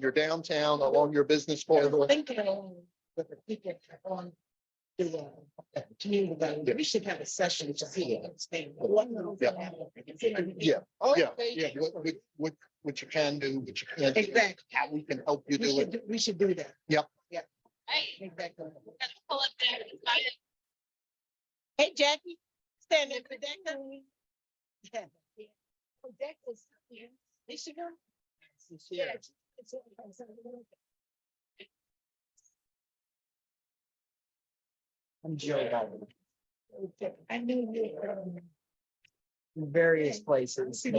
your downtown, along your business corridor. Thinking on with the people on the community development. We should have a session to see it. Yeah, yeah, what you can do, what you can't do, Exactly. how we can help you do it. We should do that. Yep. Yeah. Right. Exactly. Pull up there. Hey, Jackie, stand in for that. Yeah. Oh, that was here. Michigan. Yeah. I'm Joe. I knew you were in various places. All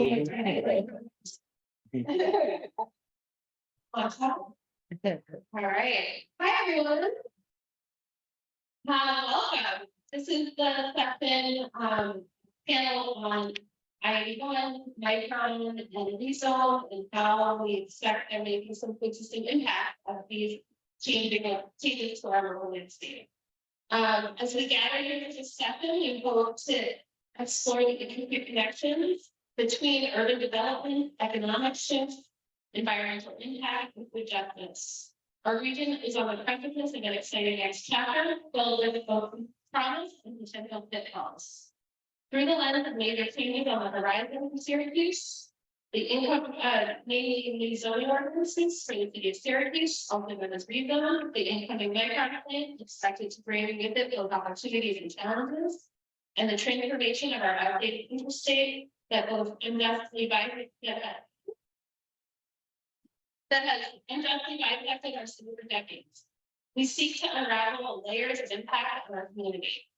right. Hi, everyone. Welcome. This is the section panel on I81, Micron, and ReZone, and how we expect there may be some consistent impact of these changes to our rural landscape. As we gather here for this session, we hope to explore the connections between urban development, economic shifts, environmental impact, and food justice. Our region is on the precipice of an exciting next chapter filled with both promise and potential pitfalls. Through the lens of major changes on the horizon in Syracuse, the income, mainly in the zoning ordinances for the city of Syracuse, also known as ReZone, the incoming Micron plan expected to bring with it both opportunities and challenges, and the transformation of our outdated interstate that both unjustly that has unjustly bisected our city for decades. We seek to unravel layers of impact on our community.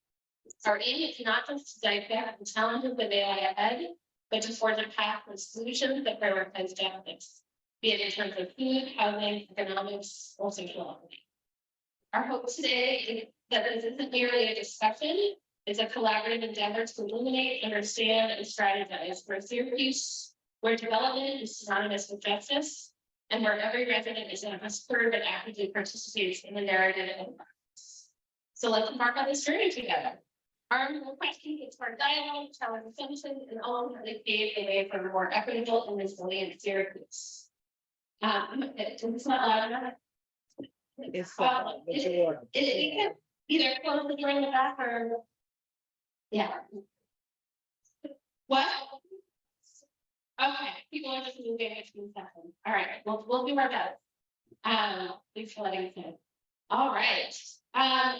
Our aim is not just to dissect the challenges that may lie ahead, but to forge a path for solutions that prioritize justice, be it in terms of food, housing, economics, or social equity. Our hope today is that this isn't merely a discussion, it's a collaborative endeavor to illuminate, understand, and strategize for Syracuse, where development is synonymous with justice, and where every resident is an expert and actively participates in the narrative and practice. So let's embark on this journey together. Armed with questions, expert dialogue, challenge assumptions, and ultimately pave the way for a more equitable and resilient Syracuse. It's not loud enough. It's It can either close the door in the back or yeah. What? Okay, people are just moving between sessions. All right, we'll do our best. Thanks for letting us know. All right.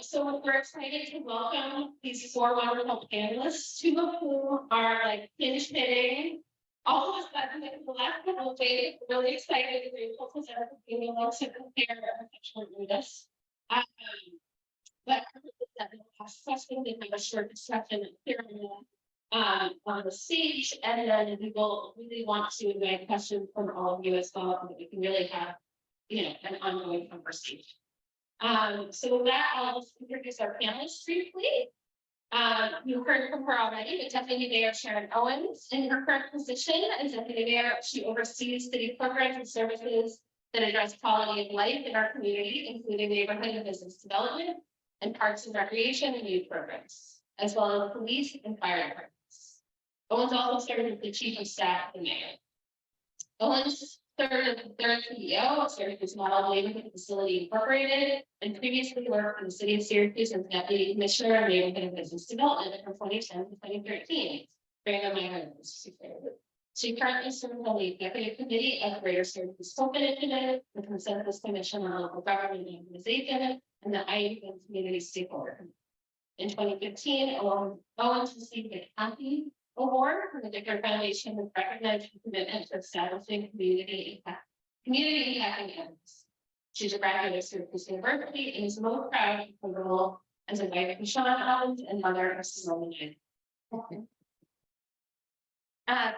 So we're excited to welcome these four wonderful panelists, two of whom are like pinch hitting. All of a sudden, the last couple of days, really excited and grateful to them for being able to compare a short notice. But last question, they have a short discussion on the stage, and then we will really want to invite questions from all of you as well, so that we can really have, an ongoing conversation. So with that, I'll just introduce our panelists briefly. You heard from her already, but Deputy Mayor Sharon Owens. In her current position as Deputy Mayor, she oversees city programs and services that address quality of life in our community, including neighborhood and business development, and parks and recreation and youth programs, as well as police and fire departments. Owens also served as the Chief of Staff of the Mayor. Owens served as the third CEO of Syracuse Model Neighborhood Facility Incorporated, and previously worked for the City of Syracuse as Deputy Commissioner of Neighborhood and Business Development from 2010 to 2013, during the minor. She currently serves on the Executive Committee of Greater Syracuse Hope Initiative, the Consensus Commission on Local Government and Organization, and the I81 Community Stakeholder. In 2015, Owens received the Kerney Award from the Dicker Foundation and recognized her commitment to establishing community impacting efforts. She's a graduate of Syracuse University and is most proud of her role as a wife of Sharon Owens and mother of Lasonde.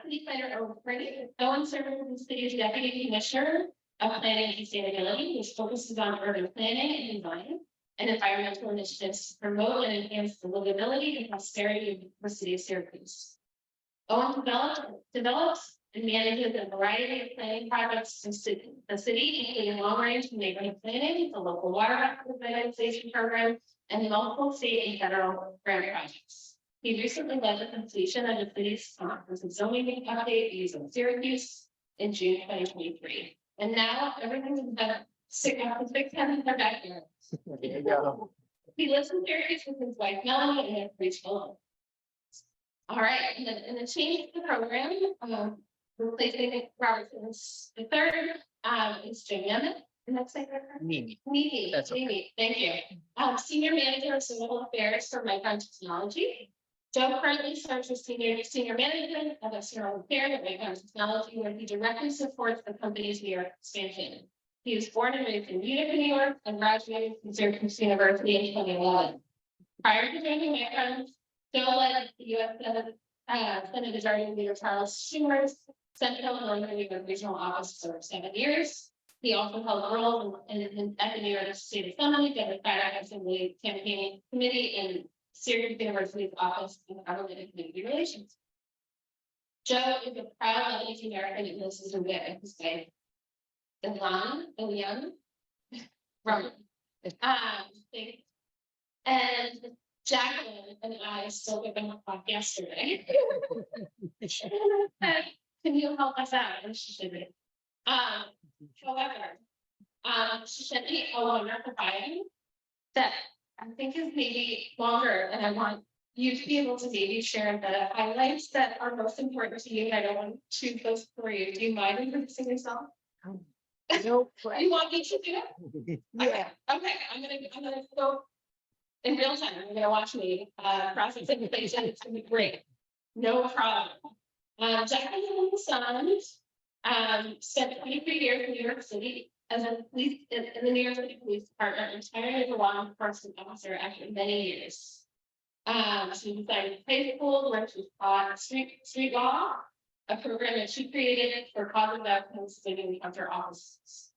City Planner Owen Kerney. Owen served as the city's Deputy Commissioner of Planning and Sustainability, which focuses on urban planning and design and environmental initiatives to promote and enhance the livability and prosperity of the city of Syracuse. Owen develops and manages a variety of planning projects in the city, including long-range neighborhood planning, the local water revitalization program, and multiple state and federal grant projects. He recently led the completion of the city's comprehensive zoning update using Syracuse in June 2023. And now everything is better. Sick of the big tent in their backyard. There you go. He lives in Syracuse with his wife Melanie and their 3 children. All right, and then in the change of the program, replacing Robertson's the third, is Nehme. And that's like Nehme. Nehme, That's okay. Nehme, thank you. Senior Manager of Civil Affairs for Micron Technology. Joe currently serves as senior manager of external affairs at Micron Technology, where he directly supports the company's New York expansion. He was born and raised in Utica, New York, and graduated from Syracuse University in 2011. Prior to joining Micron, Joe led the U.S. Senate Majority Leader Charles Schumer's Central and Northern New York Regional Office for 7 years. He also held a role at the New York State Assembly, Democratic Assembly Campaign Committee, and Syracuse University's Office of Government and Community Relations. Joe is a proud Lebanese American and lives in his wife, Lasonde, Roman. And Jaqueline and I spoke about the clock yesterday. Can you help us out? And she said, however, she sent me a wonderful bio that I think is maybe longer, and I want you to be able to maybe share the highlights that are most important to you. And I don't want to choose those for you. Do you mind introducing yourself? No. You want me to do it? Yeah. Okay, I'm gonna go in real time. I'm gonna watch me process information. It's gonna be great. No problem. Jaqueline spent 23 years in New York City as a police in the New York City Police Department, retired as a law enforcement officer after many years. She decided high school where she taught street law, a program that she created for positive outcomes in counter offices.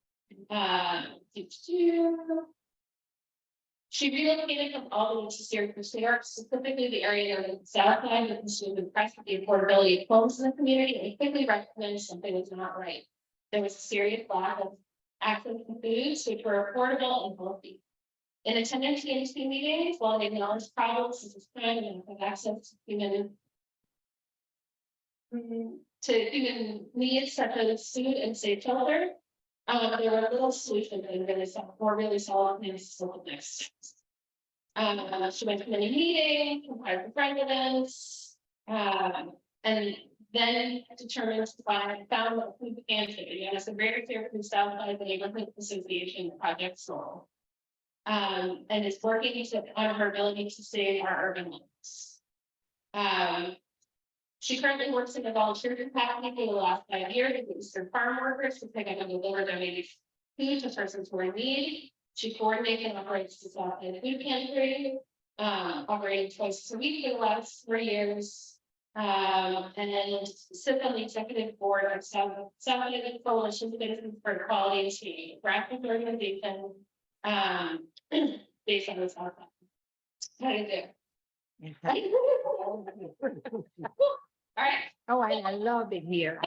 She relocated from Albany to Syracuse, New York, specifically the area of the Southside, because she was impressed with the affordability of homes in the community and quickly recognized something was not right. There was a serious lack of access to foods which were affordable and healthy. In attending TNT meetings, while they acknowledged problems such as crime and lack of access to human needs such as food and safe shelter, there were little solutions and really solid plans to solve this. She went to many meetings, inquired with residents, and then determined to found a food pantry and as a greater Syracuse Southside Neighborhood Association project role. And is working on her ability to save our urban lands. She currently works in a volunteer capacity for the last 5 years with Eastern farm workers to pick up and deliver donated food to persons who are in need. She coordinates and operates the Southside Food Pantry, operating twice a week for the last 3 years. And sits on the executive board of Southside Coalition Citizens for Equality and Change, graphic organization based on the Southside. How do you do? All right. Oh, I love it here.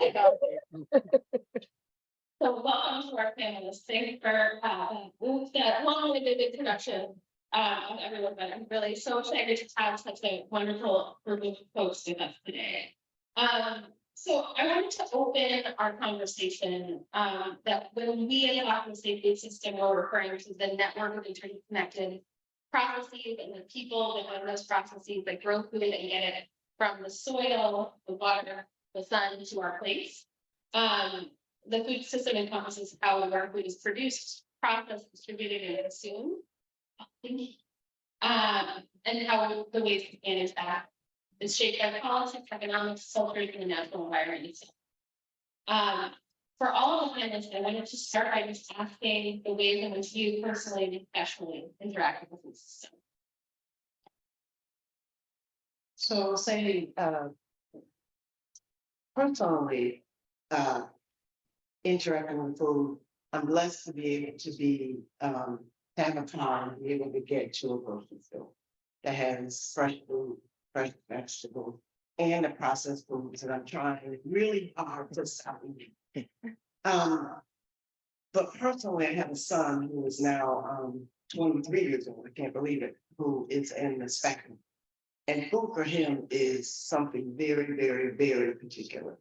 So welcome to our panelists. Thank you for that long-winded introduction of everyone, but I'm really so excited to have such a wonderful group of folks with us today. So I wanted to open our conversation that when we in the Occupancy Safety System are referring to the network of interconnected processes and the people that run those processes that grow food and get it from the soil, the water, the sun to our plates. The food system encompasses how our food is produced, processed, distributed, and consumed. And how the ways to manage that is shaped by politics, economics, social, and the natural environment itself. For all of the panelists, I wanted to start by just asking the ways in which you personally and professionally interact with the food system. So say, personally, interacting with food, I'm blessed to be able to be, have a time, be able to get to a grocery store that has fresh food, fresh vegetables, and the processed foods that I'm trying really hard to stop eating. But personally, I have a son who is now 23 years old, I can't believe it, who is in the spectrum. And food for him is something very, very, very particular.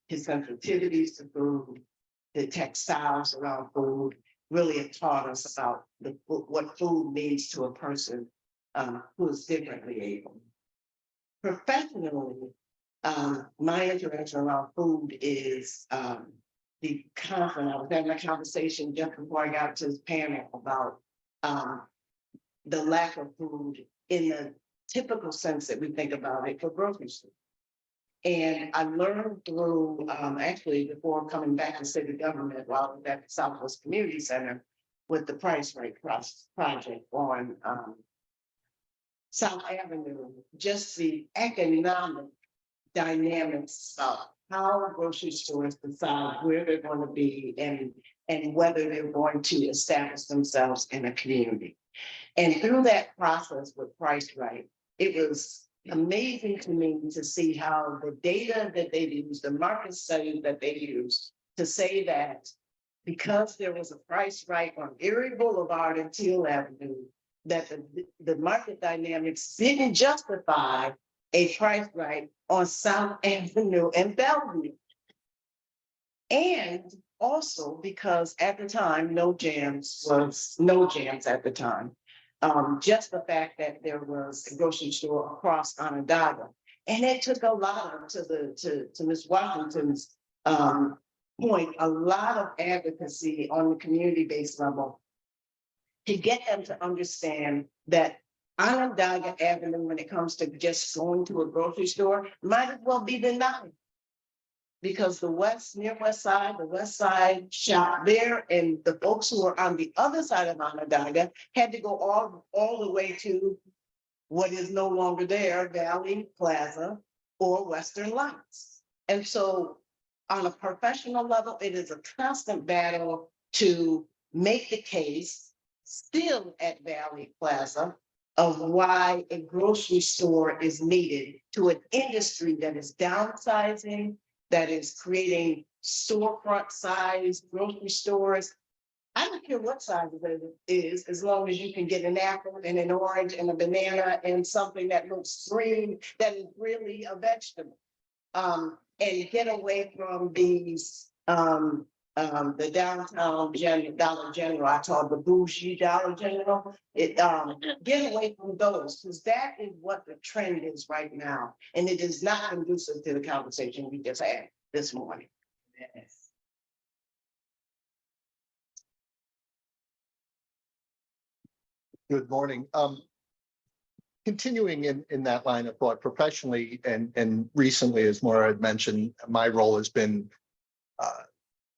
His sensitivities to food, the textiles around food really have taught us about what food means to a person who is differently able. Professionally, my interaction around food is the conference. I was having a conversation just before I got to this panel about the lack of food in the typical sense that we think about it for grocery stores. And I learned through, actually, before coming back to city government, while I was at the Southwest Community Center with the Price Right project on South Avenue, just the economic dynamics of how grocery stores decide where they're going to be and whether they're going to establish themselves in a community. And through that process with Price Right, it was amazing to me to see how the data that they used, the market study that they used to say that because there was a Price Right on Erie Boulevard and Teal Avenue, that the market dynamics didn't justify a Price Right on South Avenue and Bellevue. And also because at the time, no jams at the time. Just the fact that there was a grocery store across Onondaga. And it took a lot to Ms. Washington's point, a lot of advocacy on the community-based level to get them to understand that Onondaga Avenue, when it comes to just going to a grocery store, might as well be denied. Because the west side shop there, and the folks who are on the other side of Onondaga had to go all the way to what is no longer there, Valley Plaza or Western Lights. And so on a professional level, it is a constant battle to make the case still at Valley Plaza of why a grocery store is needed to an industry that is downsizing, that is creating storefront size grocery stores. I don't care what size it is, as long as you can get an apple and an orange and a banana and something that looks green, that is really a vegetable. And get away from these, the downtown Dollar General, I call it the bougie Dollar General. Get away from those, because that is what the trend is right now. And it is not conducive to the conversation we just had this morning. Yes. Good morning. Continuing in that line of thought professionally and recently, as Maura had mentioned, my role has been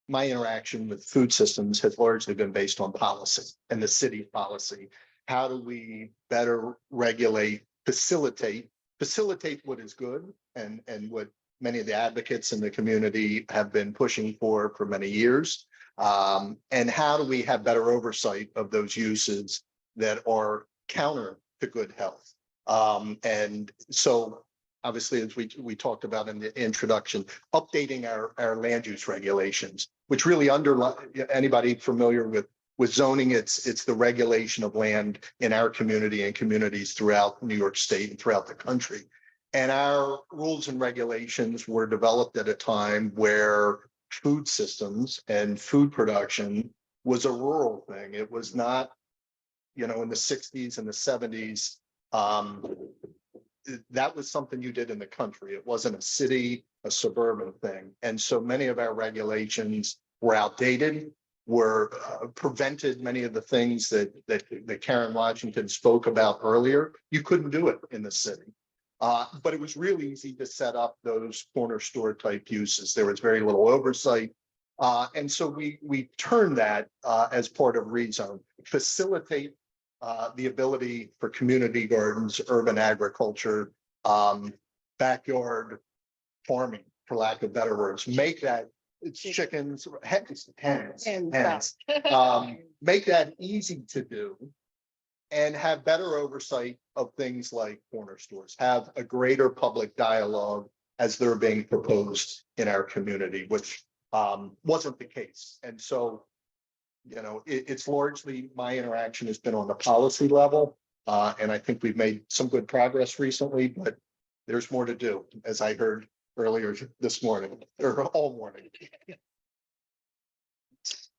my interaction with food systems has largely been based on policy and the city policy. How do we better regulate, facilitate what is good and what many of the advocates in the community have been pushing for many years? And how do we have better oversight of those uses that are counter to good health? And so obviously, as we talked about in the introduction, updating our land use regulations, which really underlie anybody familiar with zoning, it's the regulation of land in our community and communities throughout New York State and throughout the country. And our rules and regulations were developed at a time where food systems and food production was a rural thing. It was not, in the 60s and the 70s. That was something you did in the country. It wasn't a city, a suburban thing. And so many of our regulations were outdated, were prevented many of the things that Karen Washington spoke about earlier. You couldn't do it in the city. But it was really easy to set up those corner store type uses. There was very little oversight. And so we turned that as part of ReZone, facilitate the ability for community gardens, urban agriculture, backyard farming, for lack of better words, make that it's chickens, hens, make that easy to do and have better oversight of things like corner stores, have a greater public dialogue as they're being proposed in our community, which wasn't the case. And so, it's largely my interaction has been on the policy level. And I think we've made some good progress recently, but there's more to do, as I heard earlier this morning or all morning.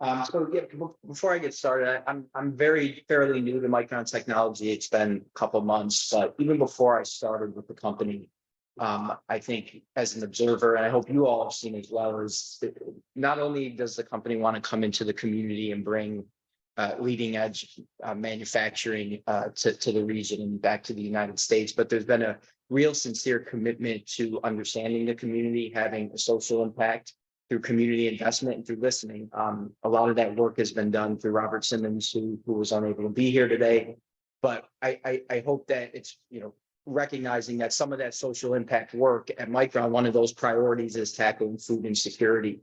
So yeah, before I get started, I'm fairly new to Micron technology. It's been a couple months, but even before I started with the company, I think as an observer, and I hope you all have seen as well, is that not only does the company want to come into the community and bring leading edge manufacturing to the region and back to the United States, but there's been a real sincere commitment to understanding the community, having a social impact through community investment and through listening. A lot of that work has been done through Robert Simmons, who was unable to be here today. But I hope that it's, recognizing that some of that social impact work at Micron, one of those priorities is tackling food insecurity.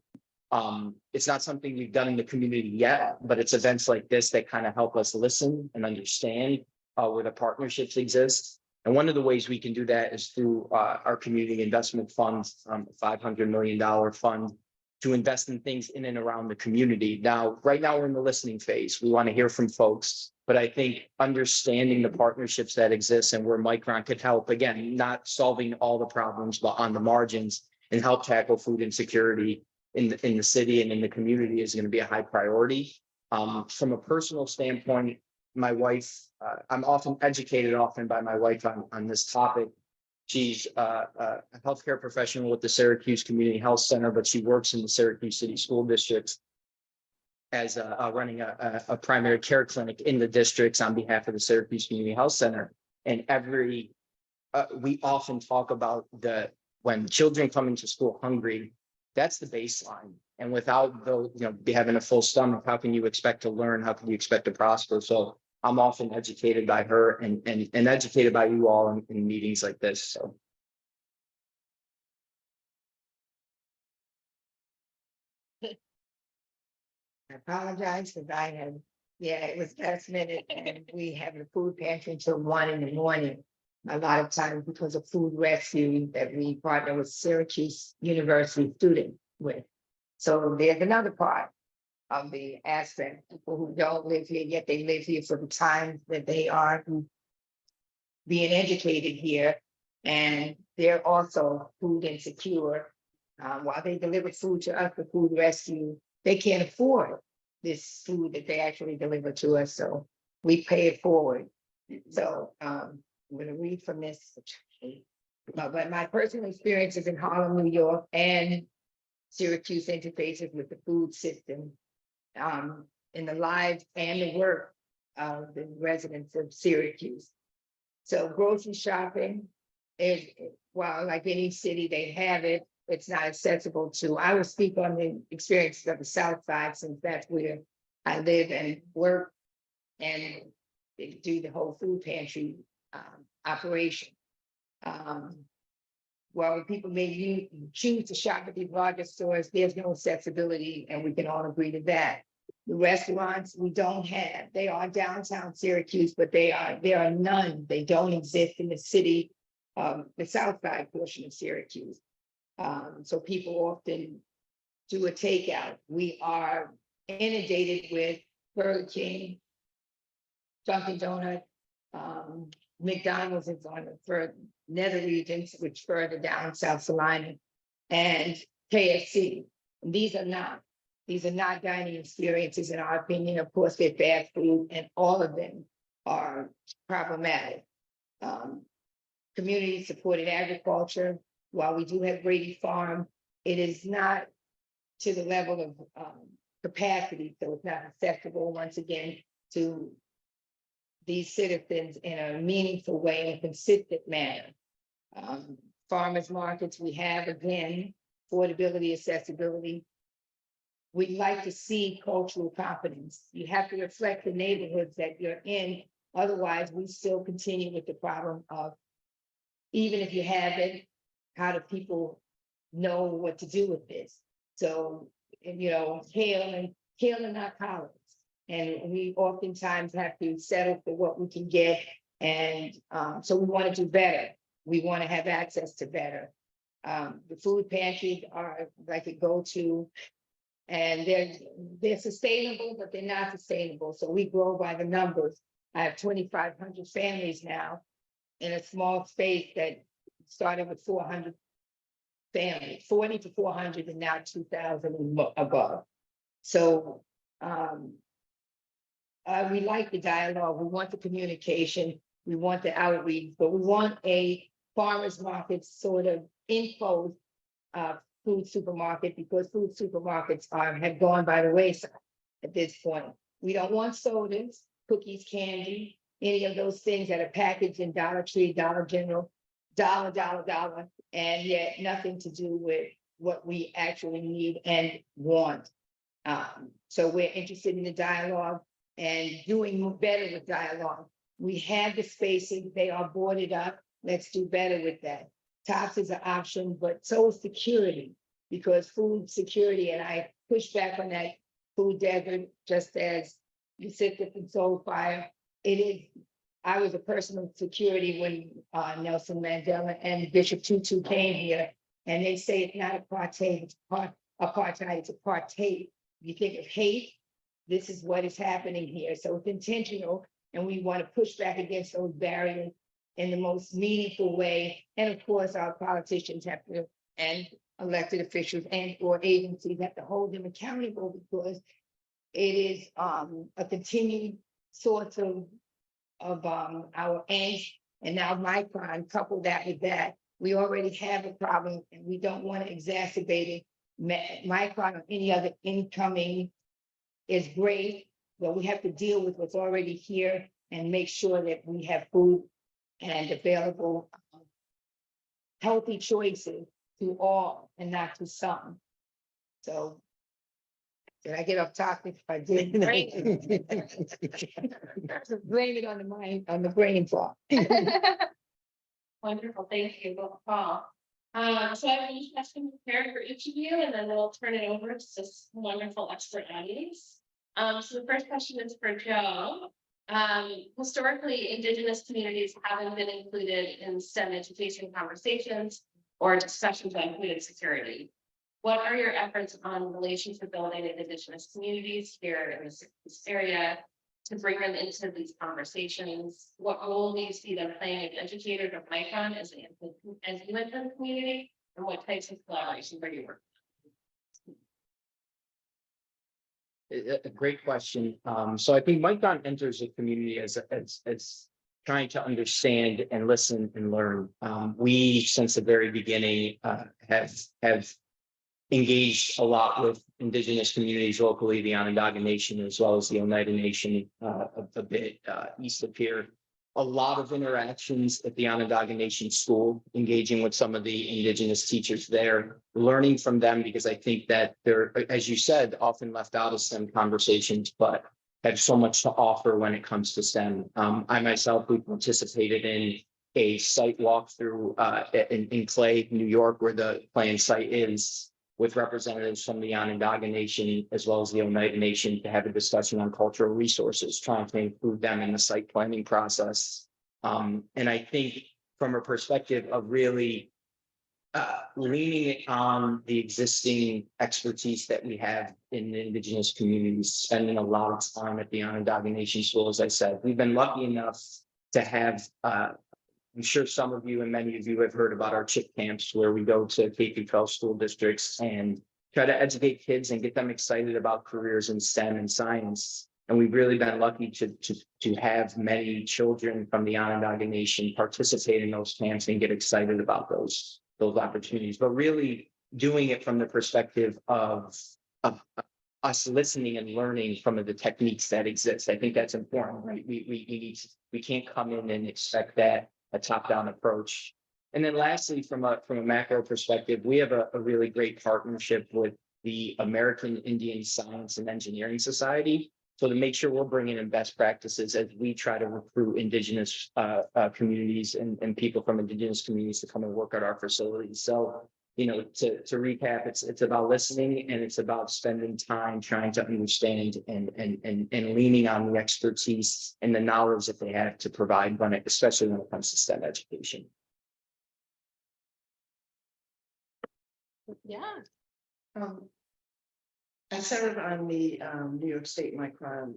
It's not something we've done in the community yet, but it's events like this that kind of help us listen and understand where the partnerships exist. And one of the ways we can do that is through our community investment funds, $500 million fund to invest in things in and around the community. Now, right now we're in the listening phase. We want to hear from folks, but I think understanding the partnerships that exist and where Micron could help, again, not solving all the problems, but on the margins, and help tackle food insecurity in the city and in the community is going to be a high priority. From a personal standpoint, my wife, I'm often educated by my wife on this topic. She's a healthcare professional with the Syracuse Community Health Center, but she works in the Syracuse City School District as running a primary care clinic in the districts on behalf of the Syracuse Community Health Center. And we often talk about when children come into school hungry, that's the baseline. And without having a full stomach, how can you expect to learn? How can you expect to prosper? So I'm often educated by her and educated by you all in meetings like this. So. I apologize because it was last minute and we have the food pantry until 1 a.m. A lot of times because of food rescue that we partner with Syracuse University student with. So there's another part of the aspect, people who don't live here, yet they live here for the time that they are being educated here. And they're also food insecure. While they deliver food to us, the food rescue, they can't afford this food that they actually deliver to us. So we pay it forward. So I'm going to read from this. But my personal experiences in Harlem, New York, and Syracuse interfaces with the food system in the lives and the work of the residents of Syracuse. So grocery shopping is, well, like any city, they have it. It's not accessible to. I will speak on the experiences of the Southside, since that's where I live and work and do the whole food pantry operation. While people may choose to shop at these larger stores, there's no accessibility, and we can all agree to that. The restaurants we don't have. They are downtown Syracuse, but there are none. They don't exist in the city, the South Side portion of Syracuse. So people often do a takeout. We are inundated with Burger King, Dunkin' Donut, McDonald's is on the further nether regions, which further down South Carolina, and KFC. And these are not dining experiences, in our opinion. Of course, they're fast food, and all of them are problematic. Community supported agriculture. While we do have Brady Farm, it is not to the level of capacity, so it's not accessible once again to these citizens in a meaningful way, in a consistent manner. Farmers markets, we have, again, affordability, accessibility. We'd like to see cultural competence. You have to reflect the neighborhoods that you're in. Otherwise, we still continue with the problem of, even if you have it, how do people know what to do with this? So, hail and not collards. And we oftentimes have to settle for what we can get. And so we want to do better. We want to have access to better. The food pantries are like a go-to, and they're sustainable, but they're not sustainable. So we grow by the numbers. I have 2,500 families now in a small space that started with 400 families, 40 to 400, and now 2,000 and above. So We like the dialogue, we want the communication, we want the outreach, but we want a farmers market sort of enclosed food supermarket, because food supermarkets have gone by the wayside at this point. We don't want sodas, cookies, candy, any of those things that are packaged in Dollar Tree, Dollar General, dollar, and yet nothing to do with what we actually need and want. So we're interested in the dialogue and doing better with dialogue. We have the spaces, they are boarded up. Let's do better with that. Tops is an option, but so is security, because food security, and I push back on that food desert, just as you said, the control fire. It is, I was a person of security when Nelson Mandela and Bishop Tutu came here, and they say it's not apartheid, it's apartheid, it's apartheid. You think of hate, this is what is happening here. So it's intentional, and we want to push back against those barriers in the most meaningful way. And of course, our politicians have to, and elected officials and or agencies have to hold them accountable, because it is a continued source of our angst. And now Micron, couple that with that, we already have a problem and we don't want to exacerbate it. Micron or any other incoming is great, but we have to deal with what's already here and make sure that we have food and available healthy choices to all and not to some. So did I get off topic? If I did, blame it on the mind, on the brain fog. Wonderful, thank you, both Paul. So I have a question prepared for each of you, and then we'll turn it over to this wonderful expert audience. So the first question is for Joe. Historically, Indigenous communities haven't been included in STEM education conversations or discussions on food insecurity. What are your efforts on relationship building in Indigenous communities here in this area to bring them into these conversations? What role do you see them playing as educators of Micron as you enter the community, and what types of collaboration are you working? A great question. So I think Micron enters the community as trying to understand and listen and learn. We, since the very beginning, have engaged a lot with Indigenous communities locally, the Onondaga Nation, as well as the Oneida Nation, a bit east of here. A lot of interactions at the Onondaga Nation School, engaging with some of the Indigenous teachers there, learning from them, because I think that they're, as you said, often left out of STEM conversations, but have so much to offer when it comes to STEM. I myself, we participated in a site walkthrough in Clay, New York, where the planned site is, with representatives from the Onondaga Nation as well as the Oneida Nation, to have a discussion on cultural resources, trying to include them in the site planning process. And I think from a perspective of really leaning on the existing expertise that we have in the Indigenous communities, spending a lot of time at the Onondaga Nation School, as I said, we've been lucky enough to have I'm sure some of you and many of you have heard about our CHIP camps, where we go to K-12 school districts and try to educate kids and get them excited about careers in STEM and science. And we've really been lucky to have many children from the Onondaga Nation participate in those camps and get excited about those opportunities, but really doing it from the perspective of us listening and learning from the techniques that exist. I think that's important, right? We can't come in and expect that a top-down approach. And then lastly, from a macro perspective, we have a really great partnership with the American Indian Science and Engineering Society. So to make sure we're bringing in best practices as we try to recruit Indigenous communities and people from Indigenous communities to come and work at our facilities. So, you know, to recap, it's about listening, and it's about spending time trying to understand and leaning on the expertise and the knowledge that they have to provide especially when it comes to STEM education. Yeah. I serve on the New York State Micron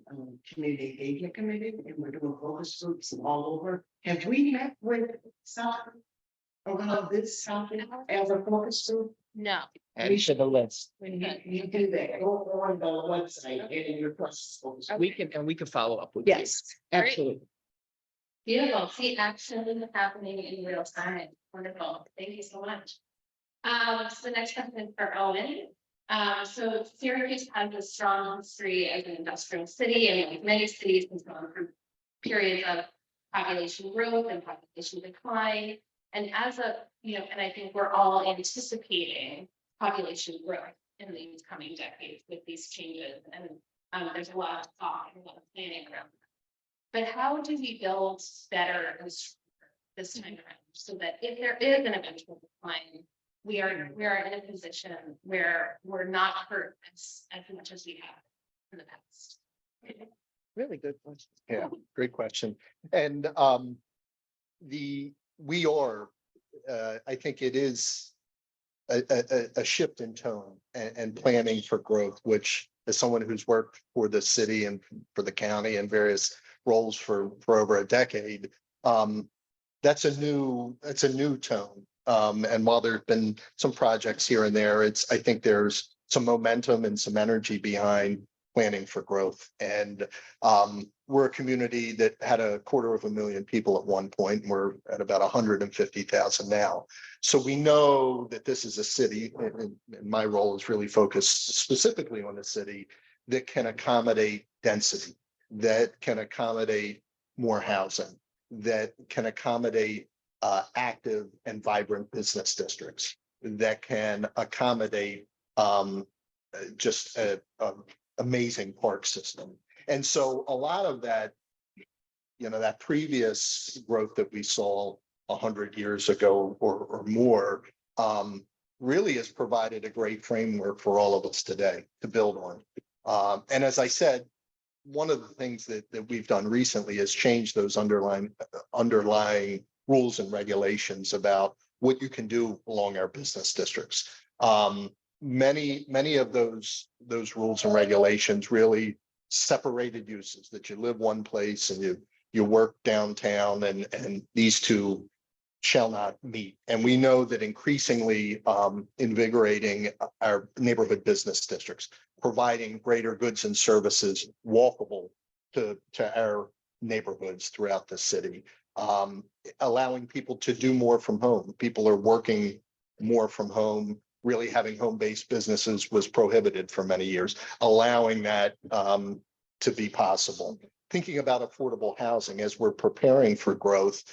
Community Engagement Committee, and we're doing focus groups all over. Have we met with South around this topic as a focus group? No, Add to the list. When you do that, go on the website and in your process. We can follow up with you. Yes, absolutely. Beautiful, see action happening in real time, wonderful, thank you so much. So the next question is for Owen. So Syracuse has a strong history as an industrial city, and like many cities has gone through periods of population growth and population decline. And as a, and I think we're all anticipating population growth in these coming decades with these changes, and there's a lot of thought and a lot of planning around that. But how do we build better and stronger this time around, so that if there is an eventual decline, we are in a position where we're not hurt as much as we have in the past? Really good question. Yeah, great question. And we are, I think it is a shift in tone and planning for growth, which as someone who's worked for the city and for the county and various roles for over a decade, that's a new tone. And while there's been some projects here and there, I think there's some momentum and some energy behind planning for growth. And we're a community that had 250,000 people at one point, and we're at about 150,000 now. So we know that this is a city, and my role is really focused specifically on the city that can accommodate density, that can accommodate more housing, that can accommodate active and vibrant business districts, that can accommodate just an amazing park system. And so a lot of that, that previous growth that we saw 100 years ago or more, really has provided a great framework for all of us today to build on. And as I said, one of the things that we've done recently is change those underlying rules and regulations about what you can do along our business districts. Many of those rules and regulations really separated uses, that you live one place and you work downtown, and these two shall not meet. And we know that increasingly invigorating our neighborhood business districts, providing greater goods and services walkable to our neighborhoods throughout the city, allowing people to do more from home. People are working more from home. Really having home-based businesses was prohibited for many years, allowing that to be possible. Thinking about affordable housing as we're preparing for growth,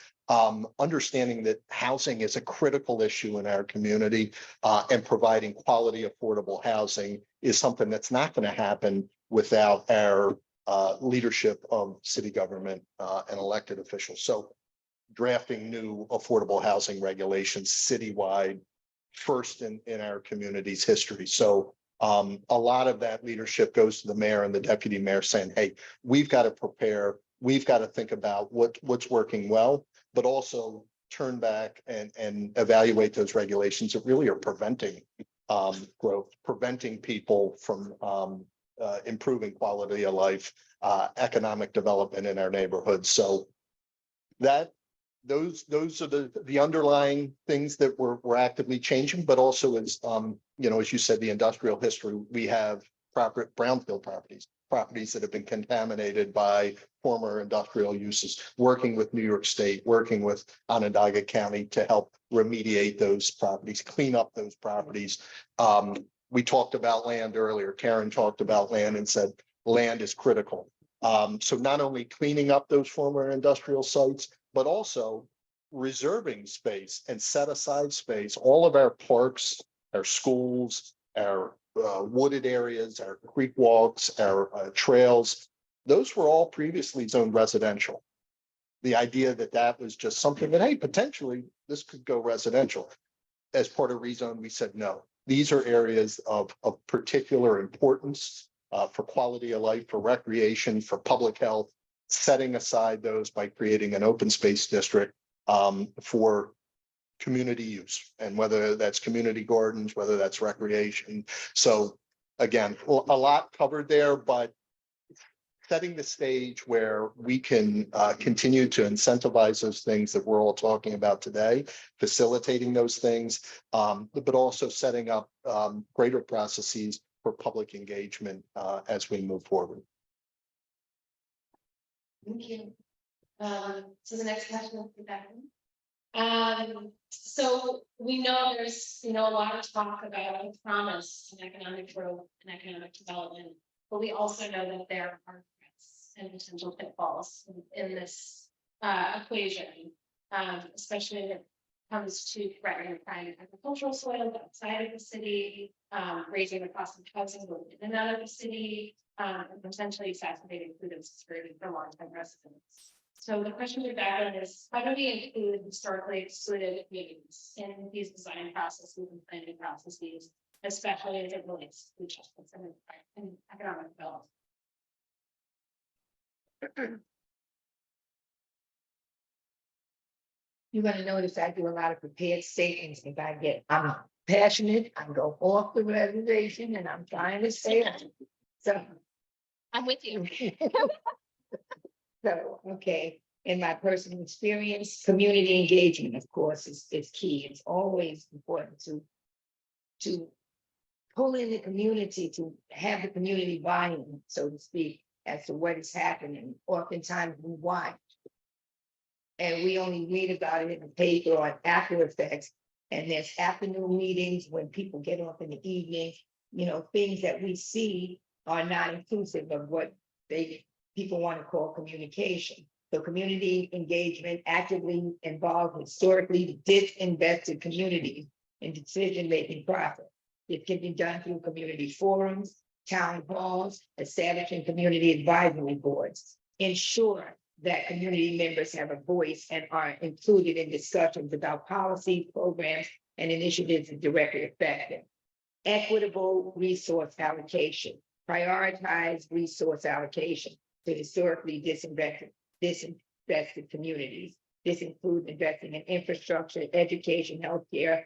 understanding that housing is a critical issue in our community, and providing quality, affordable housing is something that's not going to happen without our leadership of city government and elected officials. So drafting new affordable housing regulations citywide, first in our community's history. So a lot of that leadership goes to the mayor and the deputy mayor saying, hey, we've got to prepare, we've got to think about what's working well, but also turn back and evaluate those regulations that really are preventing growth, preventing people from improving quality of life, economic development in our neighborhoods. So those are the underlying things that we're actively changing, but also as as you said, the industrial history, we have brownfield properties that have been contaminated by former industrial uses, working with New York State, working with Onondaga County to help remediate those properties, clean up those properties. We talked about land earlier. Karen talked about land and said land is critical. So not only cleaning up those former industrial sites, but also reserving space and set aside space. All of our parks, our schools, our wooded areas, our creek walks, our trails, those were all previously zoned residential. The idea that was just something that, hey, potentially this could go residential. As part of ReZone, we said, no, these are areas of particular importance for quality of life, for recreation, for public health, setting aside those by creating an open space district for community use, and whether that's community gardens, whether that's recreation. So again, a lot covered there, but setting the stage where we can continue to incentivize those things that we're all talking about today, facilitating those things, but also setting up greater processes for public engagement as we move forward. Thank you. So the next question is for Jaqueline. So we know there's, a lot of talk about the promise of economic growth and economic development, but we also know that there are threats and potential pitfalls in this equation, especially when it comes to threatening prime agricultural soil outside of the city, raising the cost of housing in and out of the city, and potentially exacerbating food insecurity for long-term residents. So the question to Jaqueline is, how do we include historically excluded communities in these design processes and planning processes, especially as it relates to justice and economic development? You're gonna notice I do a lot of prepared statements. If I'm passionate, I go off the reservation and I'm trying to say it. So. I'm with you. So, okay, in my personal experience, community engagement, of course, is key. It's always important to pull in the community, to have the community buy-in, so to speak, as to what is happening. Oftentimes we watch and we only read about it in the paper or after effects. And there's afternoon meetings when people get off in the evening, things that we see are not inclusive of what people want to call communication. So community engagement actively involves historically disinvested communities in decision-making process. It can be done through community forums, town halls, establishing community advisory boards. Ensure that community members have a voice and are included in discussions about policy, programs, and initiatives that directly affect them. Equitable resource allocation. Prioritize resource allocation to historically disinvested communities. This includes investing in infrastructure, education, healthcare.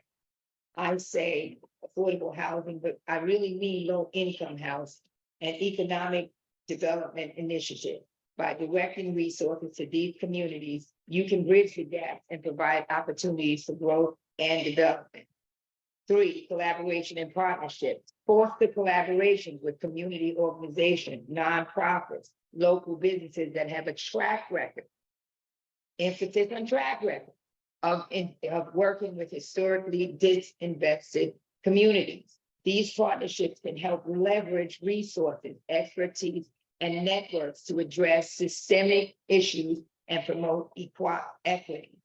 I say affordable housing, but I really mean low-income housing and economic development initiatives. By directing resources to these communities, you can bridge the gap and provide opportunities for growth and development. 3, collaboration and partnerships. Foster collaboration with community organizations, nonprofits, local businesses that have a track record, emphasis on track record of working with historically disinvested communities. These partnerships can help leverage resources, expertise, and networks to address systemic issues and promote equity.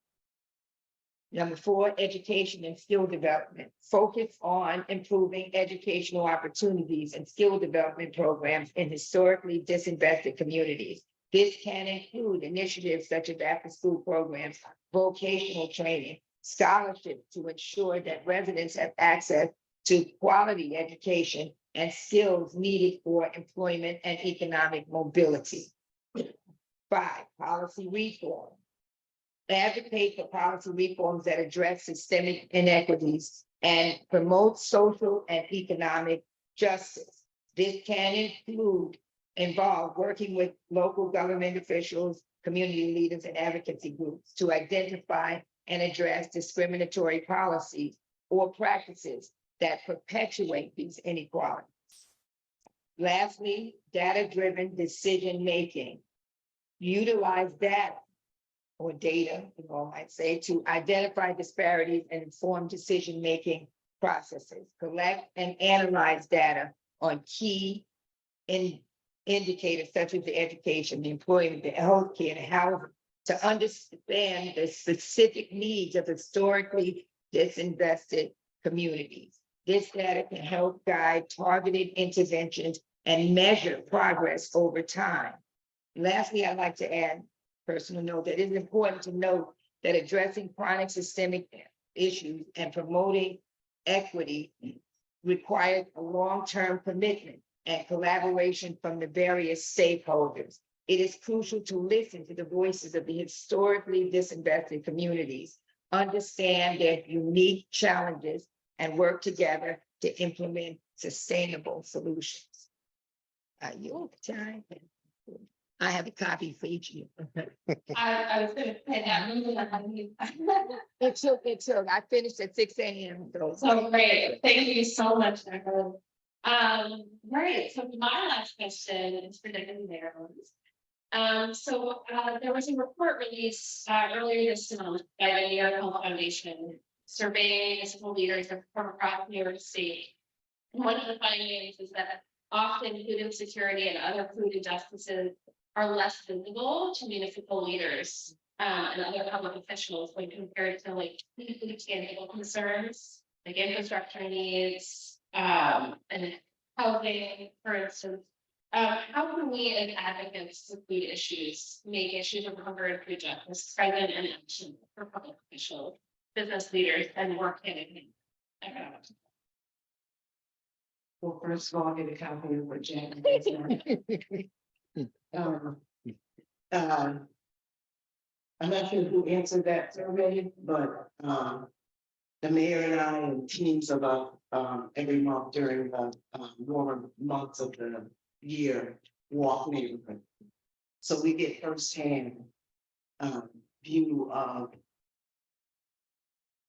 Number 4, education and skill development. Focus on improving educational opportunities and skill development programs in historically disinvested communities. This can include initiatives such as after-school programs, vocational training, scholarships to ensure that residents have access to quality education and skills needed for employment and economic mobility. 5, policy reform. Advocate for policy reforms that address systemic inequities and promote social and economic justice. This can involve working with local government officials, community leaders, and advocacy groups to identify and address discriminatory policies or practices that perpetuate these inequalities. Lastly, data-driven decision-making. Utilize data, you all might say, to identify disparities and inform decision-making processes. Collect and analyze data on key indicators such as the education, the employment, the healthcare, the housing, to understand the specific needs of historically disinvested communities. This data can help guide targeted interventions and measure progress over time. Lastly, I'd like to add personal note that it is important to note that addressing chronic systemic issues and promoting equity requires a long-term commitment and collaboration from the various stakeholders. It is crucial to listen to the voices of the historically disinvested communities, understand their unique challenges, and work together to implement sustainable solutions. You have time. I have a copy for each of you. I was gonna say that. It took, I finished at 6 a.m. So great, thank you so much, Jaqueline. Right, so my last question is for Deputy Mayor Owens. There was a report released earlier this month by the New York Health Foundation surveying municipal leaders from across New York State. And one of the findings is that often food insecurity and other food injustices are less visible to municipal leaders and other public officials when compared to like food tangible concerns, like infrastructure needs and housing, for instance. How can we as advocates of food issues make issues of hunger and food justice present and action for public officials, business leaders, and work in economic? Well, first of all, I'll get a copy of what Jan. I'm not sure who answered that survey, but the mayor and I and teams about every month during the warmer months of the year walk neighborhood. So we get firsthand view of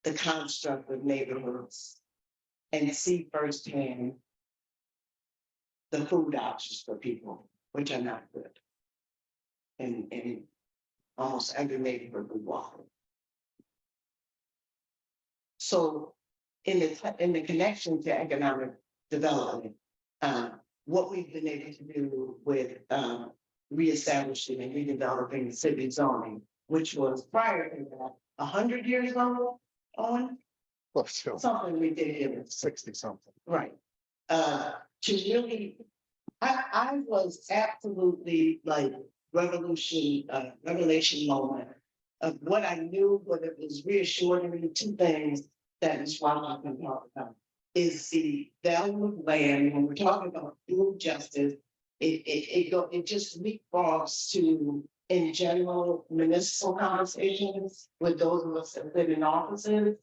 the construct of neighborhoods and see firsthand the food options for people, which are not good. In almost every neighborhood we walk in. So in the connection to economic development, what we've been able to do with reestablishing and redeveloping city zoning, which was prior to that 100 years old, on something ridiculous. 60 something. Right. To really, I was absolutely like revelation moment of what I knew, but it was reassuring me. Two things that is why I've been talking about is the value of land. When we're talking about food justice, it just leapfrogs to, in general, municipal conversations with those of us that live in offices,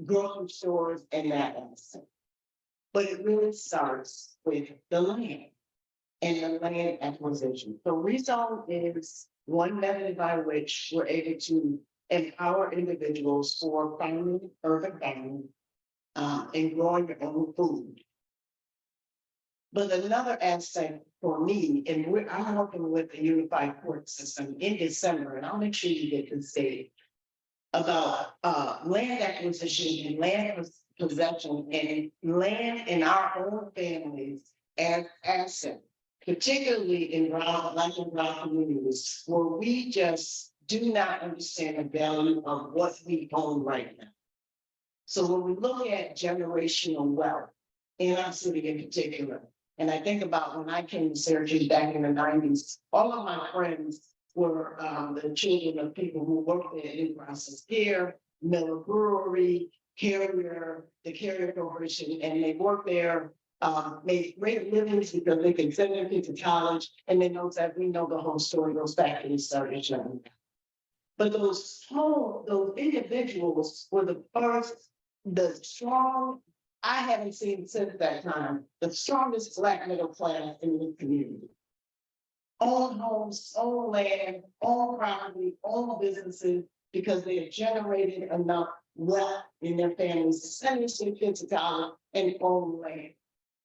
grocery stores, and that aspect. But it really starts with the land and the land acquisition. So ReZone is one method by which we're able to empower individuals for farming, urban farming, and growing their own food. But another aspect for me, and I'm working with the unified court system in December, and I'll make sure you get this date, about land acquisition and land possession and land in our own families as assets, particularly in Black and Brown communities, where we just do not understand the value of what we own right now. So when we look at generational wealth in our city in particular, and I think about when I came to Syracuse back in the 90s, all of my friends were the children of people who worked there in process here, Miller Brewery, Carrier, the Carrier Corporation, and they worked there, made great livings because they could send their kids to college, and then those that we know the whole story, those factories started shutting down. But those individuals were the first, the strong, I haven't seen since that time, the strongest Black middle class in the community. Own homes, own land, own property, own businesses, because they have generated enough wealth in their families to send their kids to college and own land.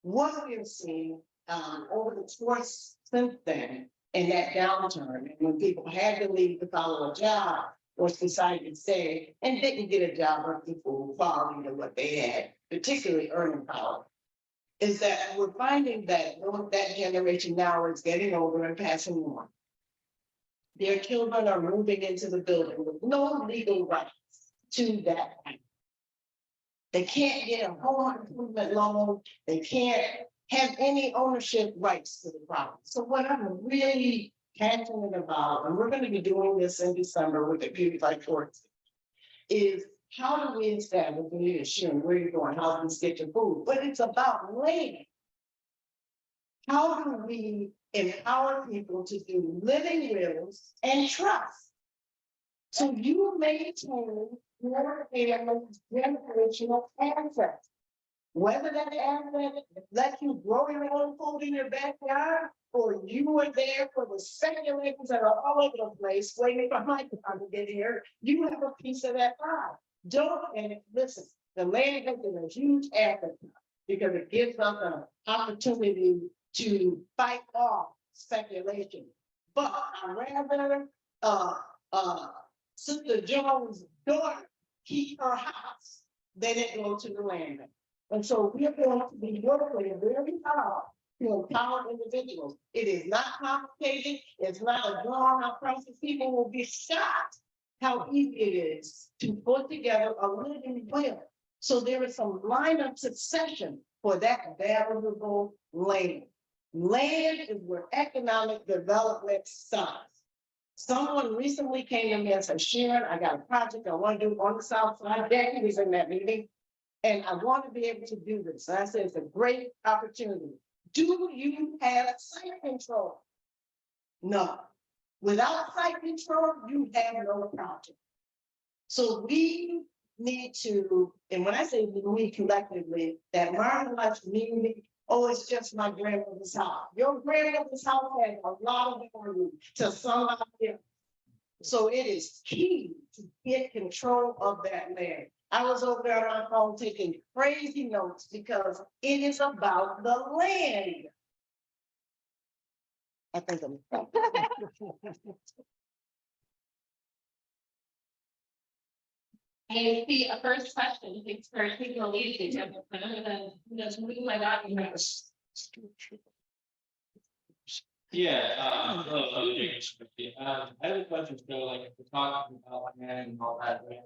What we have seen over the course since then, in that downturn, and when people had to leave to follow a job or decided to stay and didn't get a job or equal quality to what they had, particularly earning power, is that we're finding that that generation now is getting older and passing on. Their children are moving into the building with no legal rights to that point. They can't get a home improvement loan. They can't have any ownership rights to the property. So what I'm really passionate about, and we're going to be doing this in December with the Beautified Courts, is how do we establish the leadership? Where you're going, how do we get your food? But it's about land. How do we empower people to do living wills and trust? So you maintain your family's generational assets. Whether that asset lets you grow your own food in your backyard, or you were there for the speculators that are all over the place, waiting for my time to get here, you have a piece of that pie. Don't, and listen, the land has been a huge asset because it gives us an opportunity to fight off speculation. But I rather, Sister Jones' daughter keep her house than it go to the land. And so we are going to be working very hard to empower individuals. It is not complicated. It's not a drawn out process. People will be shocked how easy it is to put together a living will. So there is some line of succession for that valuable land. Land is where economic development starts. Someone recently came to me and said, Sharon, I got a project I want to do on the Southside. Jackie was in that meeting. And I want to be able to do this. And I said, it's a great opportunity. Do you have site control? No. Without site control, you have no project. So we need to, and when I say we collectively, that marginalized community, oh, it's just my grandmother's house. Your grandmother's house has a lot of value to somebody else. So it is key to get control of that land. I was over there on my phone taking crazy notes because it is about the land. I think I'm. I see a first question. Thanks for taking the lead. Just moving my documents. Yeah, hello, James. I have a question, so like, if we're talking about land and all that, right?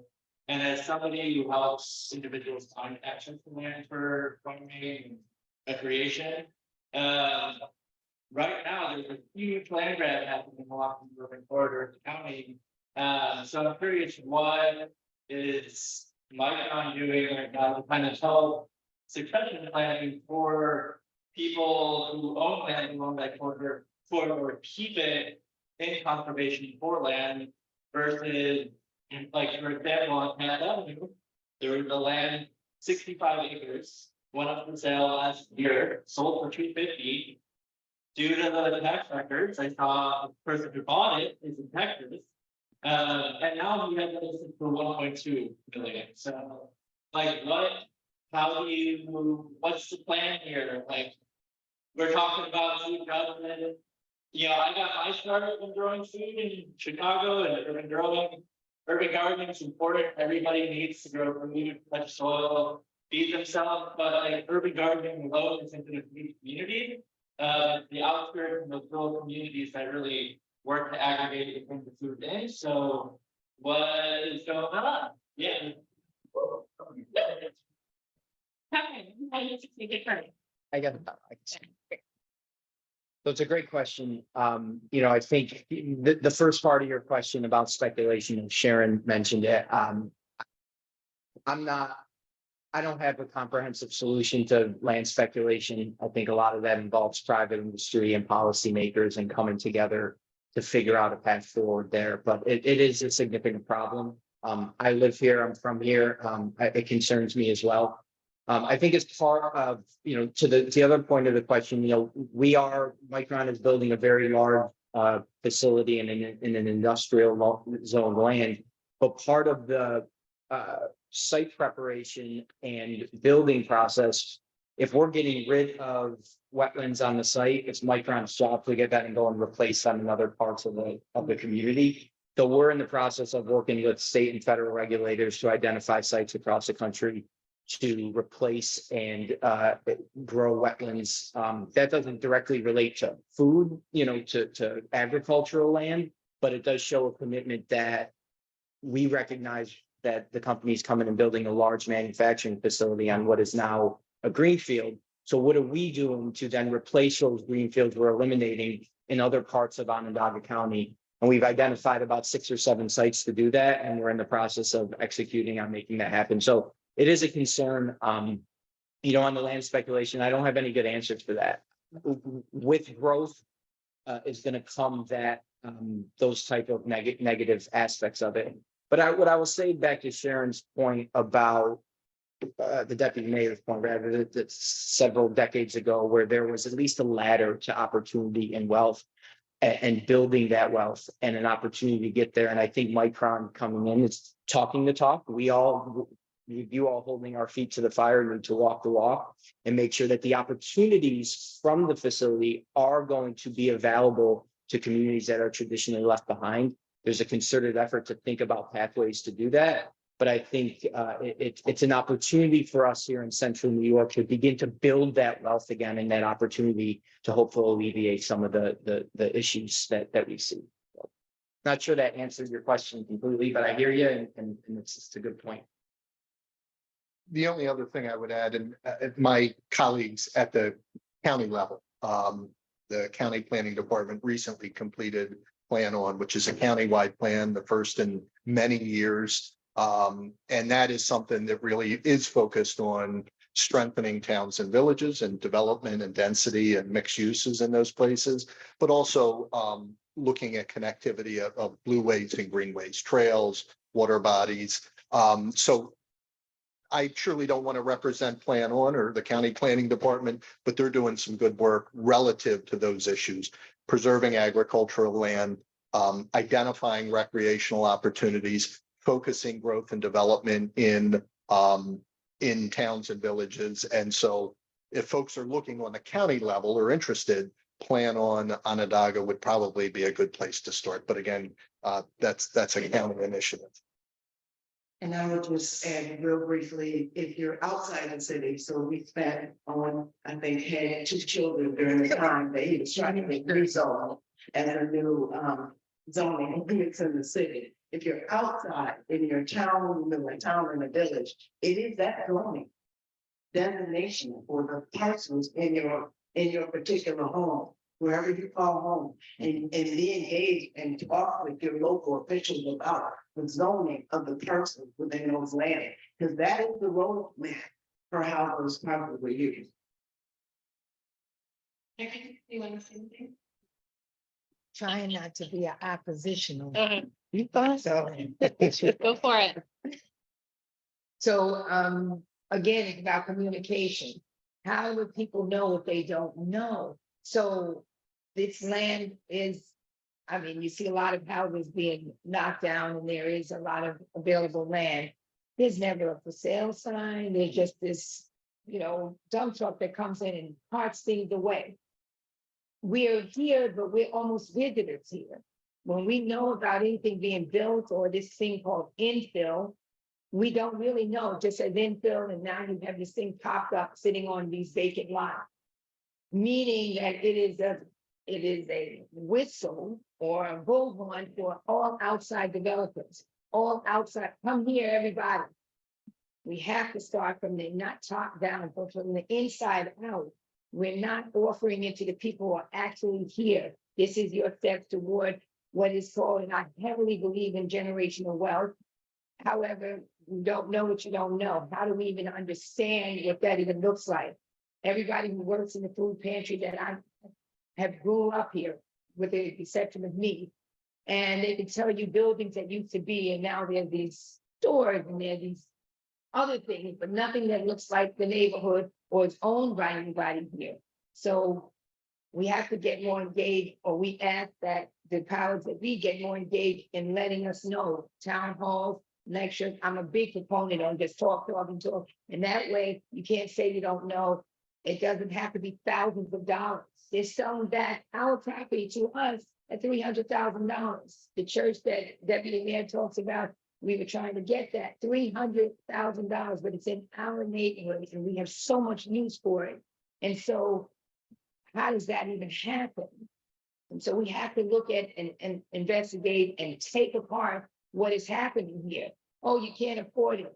And as somebody who helps individuals find access to land for farming and recreation, right now, there's a huge land grab happening along the urban corridor of the county. So I'm curious, what is Micron doing right now to kind of help succession planning for people who own land along that corridor, or keep it in conservation for land versus, like, for example, on Panel Avenue, there was the land, 65 acres, went up for sale last year, sold for $250. Due to the tax records, I saw the person who bought it is in Texas. And now we have it listed for 1.2 million. So, like, what's the plan here? Like, we're talking about food government. You know, I got my start in growing food in Chicago, and urban gardening is important. Everybody needs to grow food, touch soil, feed themselves, but like urban gardening alone isn't going to feed community. The outskirts and those rural communities that really work to aggregate and bring the food in. So what is going on? Yeah. Okay, I need to take it first. So it's a great question. I think the first part of your question about speculation, and Sharon mentioned it. I don't have a comprehensive solution to land speculation. I think a lot of that involves private industry and policymakers and coming together to figure out a path forward there. But it is a significant problem. I live here, I'm from here. It concerns me as well. I think it's part of, to the other point of the question, Micron is building a very large facility in an industrial zone land, but part of the site preparation and building process, if we're getting rid of wetlands on the site, it's Micron's job to get that and go and replace them in other parts of the community. So we're in the process of working with state and federal regulators to identify sites across the country to replace and grow wetlands. That doesn't directly relate to food, to agricultural land, but it does show a commitment that we recognize that the company's coming and building a large manufacturing facility on what is now a greenfield. So what are we doing to then replace those greenfields we're eliminating in other parts of Onondaga County? And we've identified about 6 or 7 sites to do that, and we're in the process of executing on making that happen. So it is a concern, on the land speculation. I don't have any good answers for that. With growth is going to come that those type of negative aspects of it. But what I will say back to Sharon's point about the deputy mayor's point, rather, that several decades ago, where there was at least a ladder to opportunity and wealth and building that wealth and an opportunity to get there. And I think Micron coming in is talking the talk. You all holding our feet to the fire, need to walk the walk and make sure that the opportunities from the facility are going to be available to communities that are traditionally left behind. There's a concerted effort to think about pathways to do that. But I think it's an opportunity for us here in central New York to begin to build that wealth again, and that opportunity to hopefully alleviate some of the issues that we see. Not sure that answered your question completely, but I hear you, and it's just a good point. The only other thing I would add, and my colleagues at the county level, the county planning department recently completed Plan On, which is a countywide plan, the first in many years. And that is something that really is focused on strengthening towns and villages and development and density and mixed uses in those places, but also looking at connectivity of blueways and greenways, trails, water bodies. So I surely don't want to represent Plan On or the county planning department, but they're doing some good work relative to those issues, preserving agricultural land, identifying recreational opportunities, focusing growth and development in towns and villages. And so if folks are looking on the county level or interested, Plan On Onondaga would probably be a good place to start. But again, that's a county initiative. And I would just add real briefly, if you're outside the city, so we spent on, I think, had 2 children during the time that he was trying to make ReZone as a new zoning it's in the city. If you're outside in your town, in a village, it is that zoning designation for the parcels in your particular home, wherever you call home, and be engaged and talk with your local officials about the zoning of the parcels within those lands, because that is the roadmap for how those parcels were used. Okay, you want to say anything? Trying not to be an oppositional. You So, Go for it. so again, it's about communication. How would people know if they don't know? So this land is, I mean, you see a lot of houses being knocked down and there is a lot of available land. There's never a for sale sign. There's just this, dump truck that comes in and parts things away. We're here, but we're almost visitors here. When we know about anything being built or this thing called infill, we don't really know, just as infill, and now you have this thing popped up sitting on these vacant lots. Meaning that it is a whistle or a bullhorn for all outside developers, all outside, come here, everybody. We have to start from the not top down, but from the inside out. We're not offering it to the people who are actually here. This is your steps toward what is called, and I heavily believe in generational wealth. However, you don't know what you don't know. How do we even understand what that even looks like? Everybody who works in the food pantry that I have grew up here, with the exception of me, and they can tell you buildings that used to be, and now there's these stores and there's these other things, but nothing that looks like the neighborhood or is owned by anybody here. So we have to get more engaged, or we ask that the powers that we get more engaged in letting us know. Town halls, lectures. I'm a big proponent on just talk, and that way you can't say you don't know. It doesn't have to be thousands of dollars. They're selling back our property to us at $300,000. The church that Deputy Mayor talks about, we were trying to get that $300,000, but it's in our neighborhood and we have so much use for it. And so how does that even happen? And so we have to look at and investigate and take apart what is happening here. Oh, you can't afford it.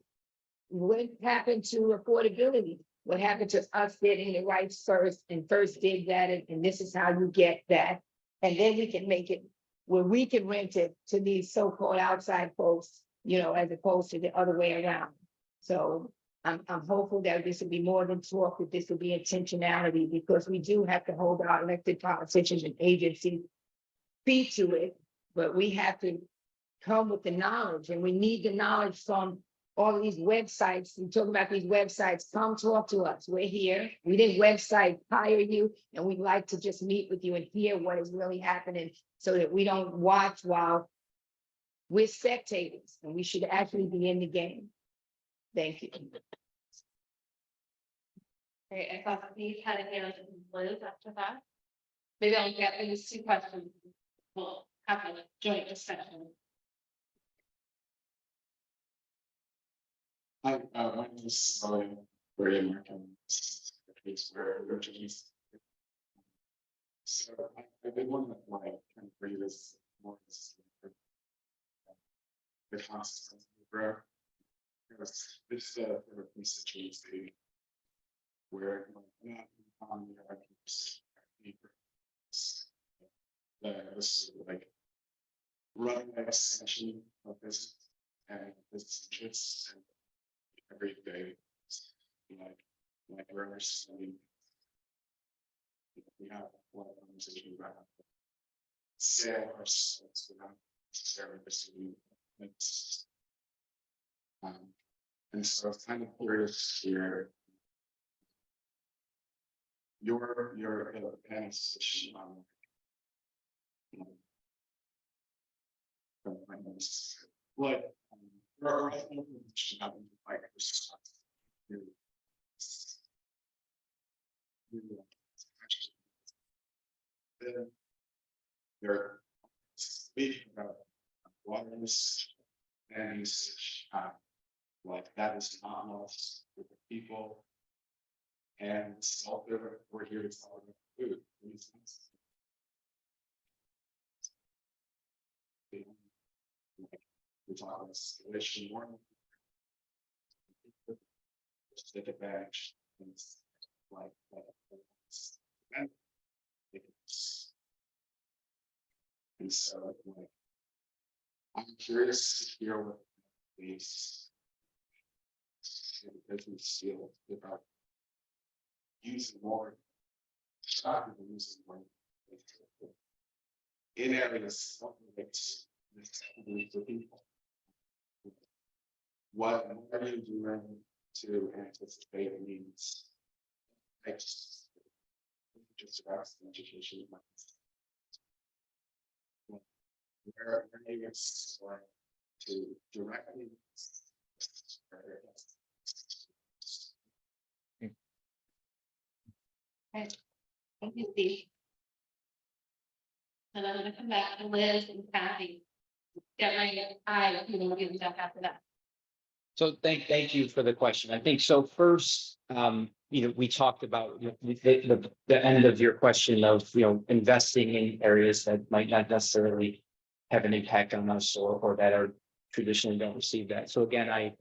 What happened to affordability? What happened to us getting the rights first and first dig at it? And this is how you get that. And then we can make it where we can rent it to these so-called outside folks, as opposed to the other way around. So I'm hopeful that this will be more than talk, that this will be intentionality, because we do have to hold our elected politicians and agencies feet to it, but we have to come with the knowledge, and we need the knowledge from all of these websites, you talk about these websites, come talk to us. We're here. We didn't website hire you, and we'd like to just meet with you and hear what is really happening so that we don't watch while we're spectators and we should actually be in the game. Thank you. Okay, I thought we had a hand from Liz after that. Maybe I'll get these two questions. We'll have a joint discussion. Hi, my name is Owen, very American. Where originally. So I've been wondering why I can bring this more. The consequence of growth. Because this constituency where not on the arguments. This is like running an extension of this and this interests and every day, like runners, I mean, we have a lot of conversation about sale ourselves without necessarily pursuing it. And so I was kind of curious here. Your panel position on what they're speaking about water usage and usage, like that is not lost with the people. And so we're here to talk about food. We talk about situation more. Just take advantage. Like and so like I'm curious to hear what these business feel about using more, stop using more in areas for people. What are you doing to anticipate needs? Just about education. Where are you going to directly? Okay, thank you, Steve. And I'm gonna come back to Liz and Kathy. Get ready, we'll get back after that. So thank you for the question. I think so first, we talked about the end of your question of, investing in areas that might not necessarily have an impact on us or that are traditionally don't receive that. So again, I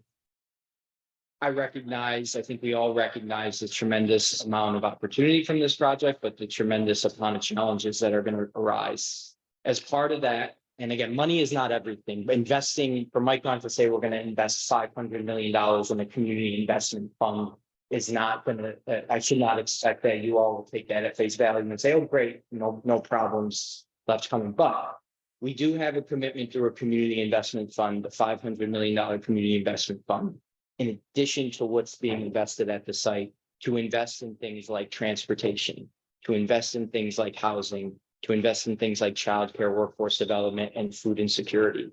recognize, I think we all recognize the tremendous amount of opportunity from this project, but the tremendous amount of challenges that are going to arise as part of that. And again, money is not everything. Investing for Micron to say we're going to invest $500 million in a community investment fund is not going to, I should not expect that you all will take that at face value and say, oh, great, no problems left coming. But we do have a commitment through a community investment fund, the $500 million community investment fund, in addition to what's being invested at the site, to invest in things like transportation, to invest in things like housing, to invest in things like childcare, workforce development, and food insecurity.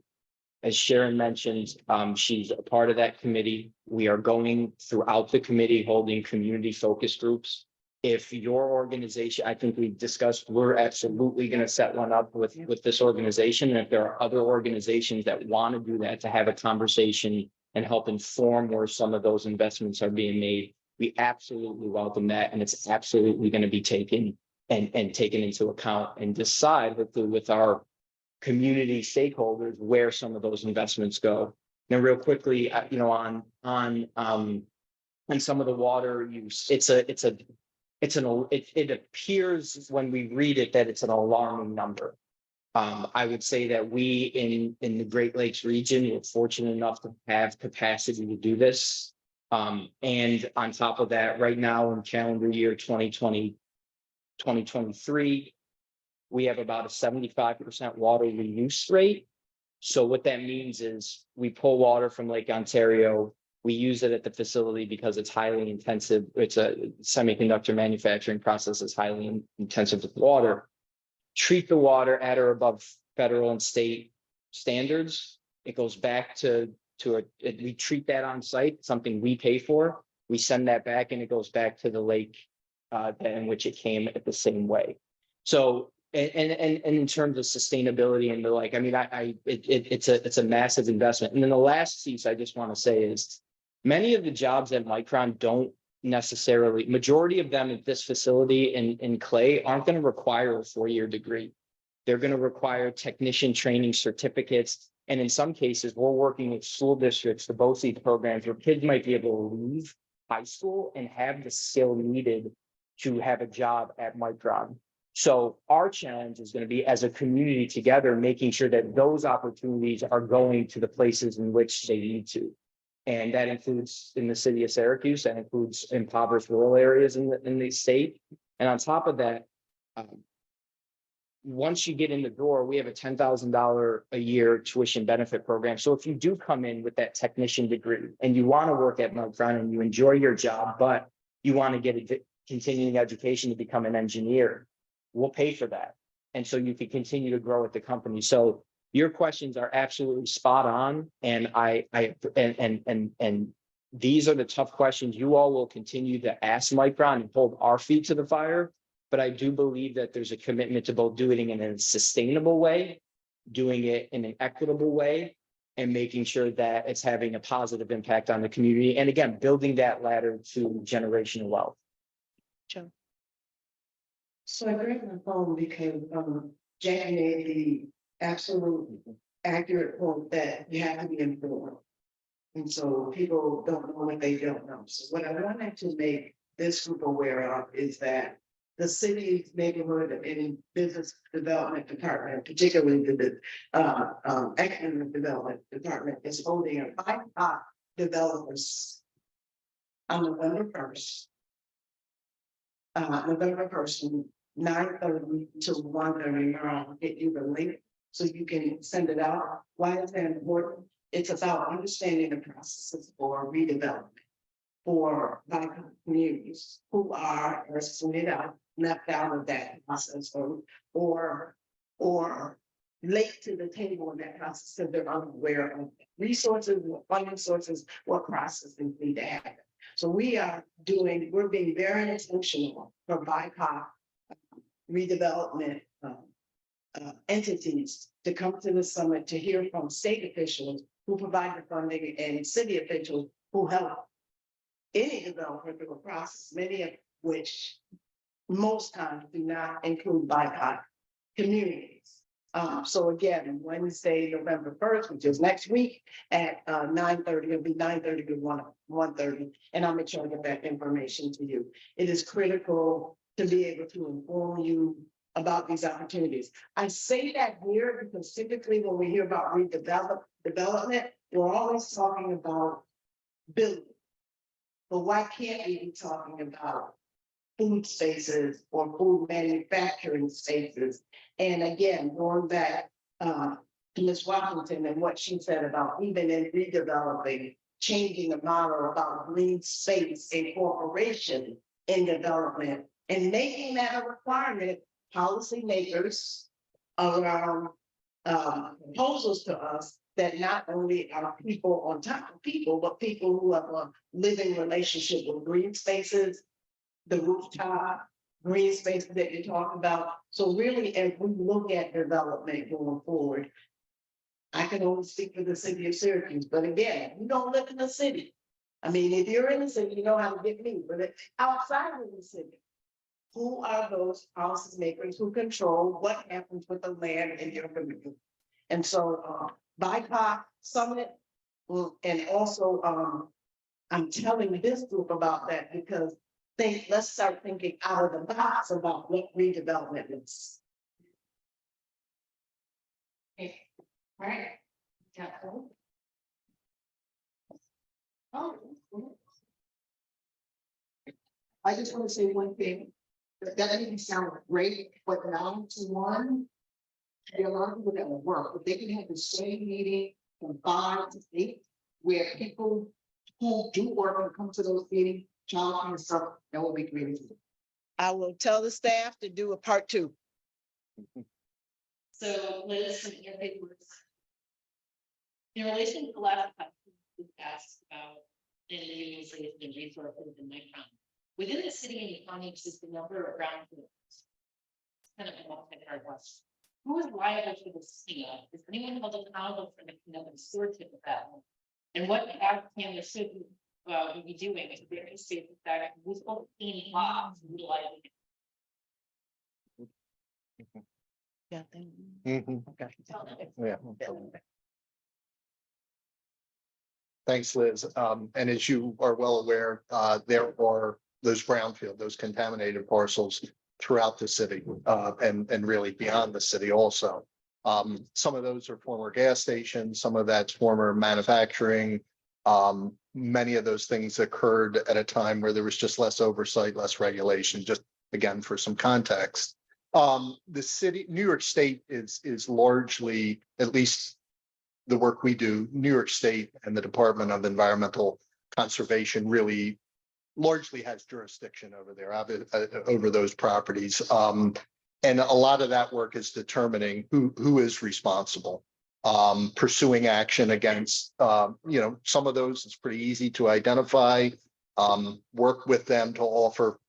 As Sharon mentioned, she's a part of that committee. We are going throughout the committee holding community focus groups. If your organization, I think we discussed, we're absolutely going to set one up with this organization. And if there are other organizations that want to do that, to have a conversation and help inform where some of those investments are being made, we absolutely welcome that. And it's absolutely going to be taken and taken into account and decide with our community stakeholders where some of those investments go. Now, real quickly, on some of the water use, it appears when we read it that it's an alarming number. I would say that we in the Great Lakes region, we're fortunate enough to have capacity to do this. And on top of that, right now in calendar year 2023, we have about a 75% water reuse rate. So what that means is we pull water from Lake Ontario. We use it at the facility because it's highly intensive. It's a semiconductor manufacturing process that's highly intensive with water. Treat the water at or above federal and state standards. It goes back to we treat that on site, something we pay for. We send that back and it goes back to the lake in which it came at the same way. So and in terms of sustainability and the like, I mean, it's a massive investment. And then the last piece I just want to say is many of the jobs at Micron don't necessarily, majority of them at this facility in Clay aren't going to require a 4-year degree. They're going to require technician training certificates. And in some cases, we're working with school districts, the BOCES programs, where kids might be able to leave high school and have the skill needed to have a job at Micron. So our challenge is going to be, as a community together, making sure that those opportunities are going to the places in which they need to. And that includes in the city of Syracuse, that includes impoverished rural areas in the state. And on top of that, once you get in the door, we have a $10,000 a year tuition benefit program. So if you do come in with that technician degree and you want to work at Micron and you enjoy your job, but you want to get a continuing education to become an engineer, we'll pay for that. And so you can continue to grow at the company. So your questions are absolutely spot on. And and these are the tough questions you all will continue to ask Micron and hold our feet to the fire. But I do believe that there's a commitment to both doing it in a sustainable way, doing it in an equitable way, and making sure that it's having a positive impact on the community. And again, building that ladder to generational wealth. So I grabbed my phone because Jan made the absolute accurate point that you have to be informed. And so people don't know what they don't know. So what I wanted to make this group aware of is that the city's neighborhood and business development department, particularly the economic development department, is holding a BIPOC developers on November 1st. November 1st, from 9:30 to 1:30. I'll get you the link so you can send it out. Why is that important? It's about understanding the processes for redevelopment for BIPOC communities who are, as pointed out, left out of that process or late to the table in that process because they're unaware of resources, what funding sources, what processes need to happen. So we're being very intentional for BIPOC redevelopment entities to come to the summit to hear from state officials who provide the funding and city officials who help any development through a process, many of which most times do not include BIPOC communities. So again, Wednesday, November 1st, which is next week at 9:30, it'll be 9:30 to 1:30, and I'll make sure I get that information to you. It is critical to be able to inform you about these opportunities. I say that here because typically when we hear about development, we're always talking about building. But why can't we be talking about food spaces or food manufacturing spaces? And again, going back to Ms. Washington and what she said about even in redeveloping, changing the model about green space incorporation in development and making that a requirement, policymakers around proposals to us that not only are people on top of people, but people who have a living relationship with green spaces, the rooftop, green spaces that you talk about. So really, as we look at development going forward, I can only speak for the city of Syracuse, but again, you don't live in the city. I mean, if you're in the city, you know how to get me, but outside of the city, who are those policymakers who control what happens with the land in your community? And so BIPOC Summit, and also I'm telling this group about that because let's start thinking out of the box about what redevelopment is. Okay. All right. Yeah. Oh. I just want to say one thing. That didn't sound great, but 9 to 1. There are a lot of people that will work, but they can have the same meeting from 5 to 8, where people who do work and come to those meetings, child and stuff, that will be great. I will tell the staff to do a part 2. So Liz, from your papers. In relation to the last question we asked about in the utilization and resources in Micron, within the city and the county exists a number of brownfields. It's kind of a multi-part question. Who is liable for this cleanup? Is anyone held accountable for the cleanup and stewardship of that one? And what can or should we be doing to various states that useful clean lots utilizing it? Yeah, thank Mhm. Okay. Yeah. Thanks, Liz. And as you are well aware, there are those brownfield, those contaminated parcels throughout the city, and really beyond the city also. Some of those are former gas stations, some of that's former manufacturing. Many of those things occurred at a time where there was just less oversight, less regulation, just again, for some context. The city, New York State is largely, at least the work we do, New York State and the Department of Environmental Conservation really largely has jurisdiction over there, over those properties. And a lot of that work is determining who is responsible. Pursuing action against, some of those, it's pretty easy to identify, work with them to offer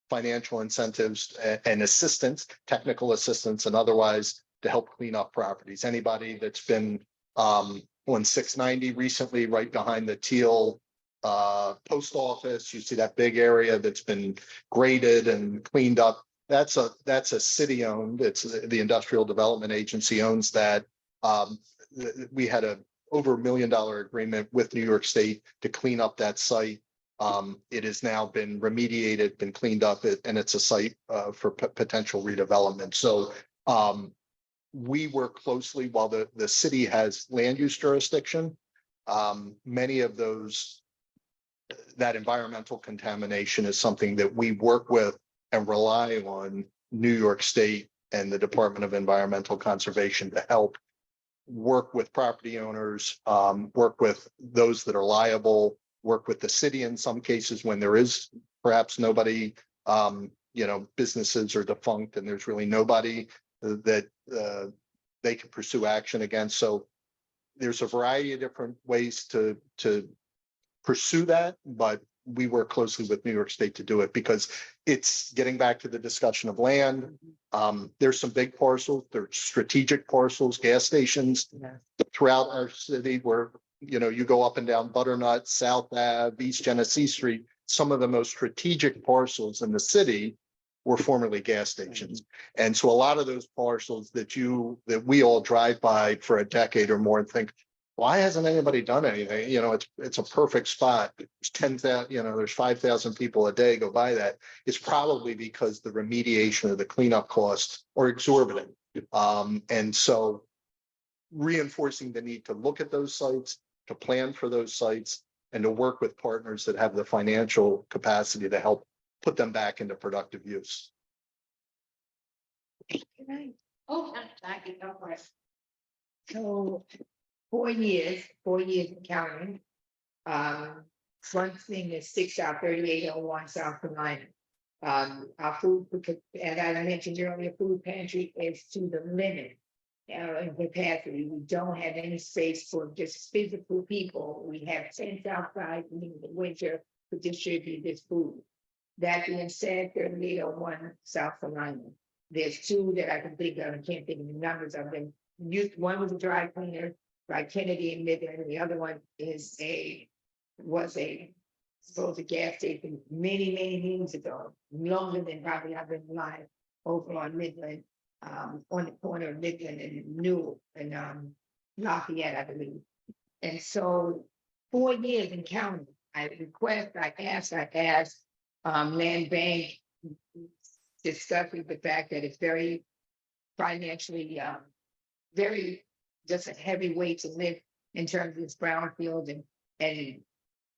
financial incentives and assistance, technical assistance and otherwise to help clean up properties. Anybody that's been on 690 recently, right behind the Teal post office, you see that big area that's been graded and cleaned up. That's a city owned, it's the Industrial Development Agency owns that. We had over $1 million agreement with New York State to clean up that site. It has now been remediated, been cleaned up, and it's a site for potential redevelopment. So we work closely while the city has land use jurisdiction. Many of those, that environmental contamination is something that we work with and rely on New York State and the Department of Environmental Conservation to help work with property owners, work with those that are liable, work with the city in some cases when there is perhaps nobody, businesses are defunct and there's really nobody that they can pursue action against. So there's a variety of different ways to pursue that, but we work closely with New York State to do it because it's getting back to the discussion of land. There's some big parcels, there's strategic parcels, gas stations throughout our city where, you go up and down Butternut, South Ave, East Genesee Street, some of the most strategic parcels in the city were formerly gas stations. And so a lot of those parcels that we all drive by for a decade or more and think, why hasn't anybody done anything? It's a perfect spot. There's 10,000, there's 5,000 people a day go by that. It's probably because the remediation of the cleanup costs are exorbitant. And so reinforcing the need to look at those sites, to plan for those sites, and to work with partners that have the financial capacity to help put them back into productive use. Oh, thank you, go for it. So 4 years in counting. One thing is 3801 South Carolina. Our food, as I mentioned earlier, food pantry is to the limit. In capacity, we don't have any space for just physical people. We have tents outside in the winter to distribute this food. That being said, 3801 South Carolina. There's 2 that I can think of. I can't think of the numbers of them. One was a dry cleaner by Kennedy and Midland, and the other one was a gas station many years ago, longer than probably I've been alive, over on Midland. On the corner of Midland and Newell and Lafayette, I believe. And so 4 years in county, I asked Land Bank, discussing the fact that it's very financially, very just a heavy weight to live in terms of this brownfield and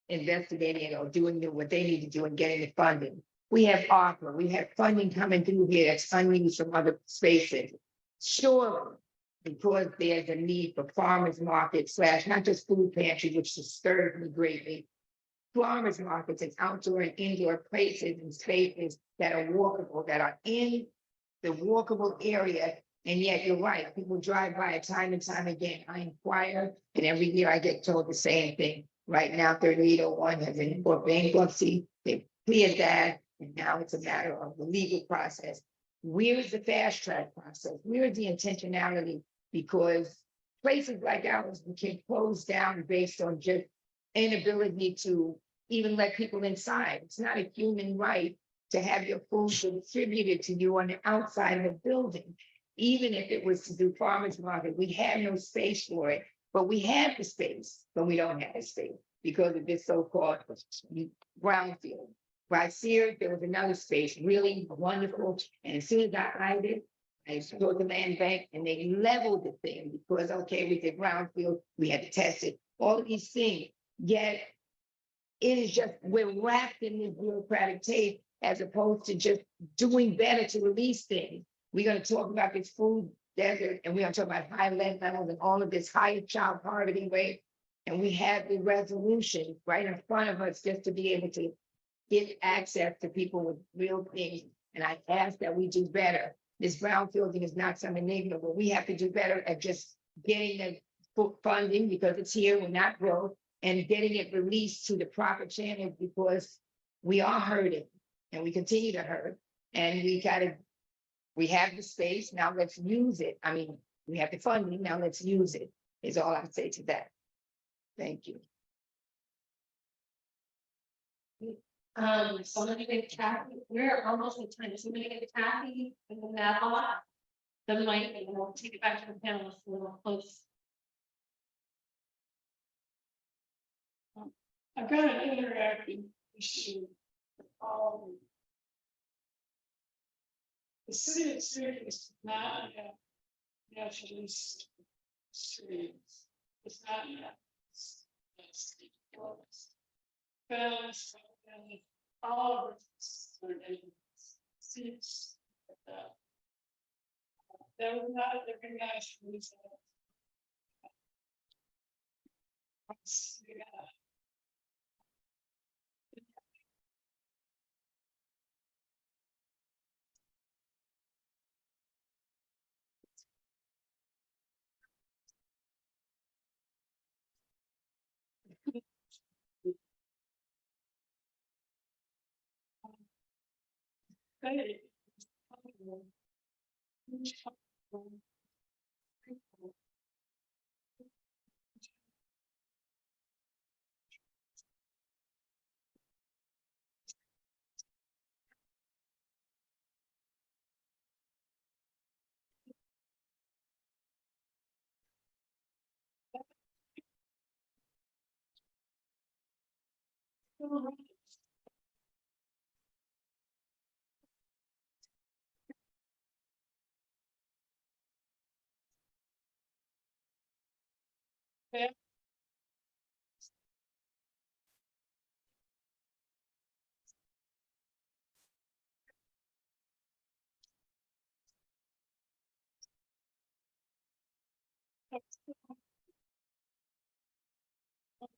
investigating or doing what they need to do and getting the funding. We have ARPA, we have funding coming through here that's unused from other spaces. Sure, because there's a need for farmers market slash, not just food pantry, which disturbs me greatly. Farmers markets and outdoor and indoor places and spaces that are walkable, that are in the walkable area. And yet you're right, people drive by it time and time again. I inquire, and every year I get told the same thing. Right now, 3801 has been for bankruptcy. They cleared that, and now it's a matter of the legal process. Where is the fast track process? Where is the intentionality? Because places like ours, we can close down based on just inability to even let people inside. It's not a human right to have your food distributed to you on the outside of the building. Even if it was to do farmers market, we have no space for it, but we have the space, but we don't have the space because of this so-called brownfield. By Sears, there was another space, really wonderful, and as soon as I eyed it, I saw the land bank and they leveled the thing because, okay, we did brownfield, we had to test it, all of these things, yet it is just, we're wrapped in this bureaucratic tape as opposed to just doing better to release things. We're gonna talk about this food desert and we're gonna talk about high lead levels and all of this higher child poverty rate. And we have the resolution right in front of us just to be able to get access to people with real things. And I ask that we do better. This brownfielding is not some enigma, but we have to do better at just getting the funding because it's here, we're not broke, and getting it released to the proper channels because we are hurting and we continue to hurt. And we have the space, now let's use it. I mean, we have the funding, now let's use it, is all I say to that. Thank you. Somebody get Kathy, we're almost at time, somebody get Kathy and then that a lot. The mic, and we'll take it back to the panelists a little close. I've got an interactive issue. The city of Syracuse does not have natural streets. It's not yet. Fence, and all of it's seats. That was not every national reason. Hey.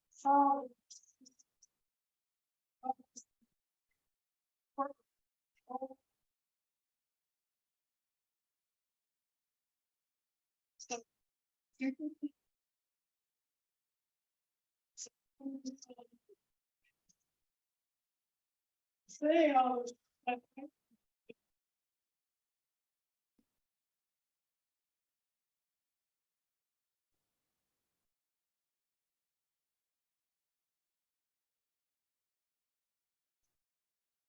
So, say all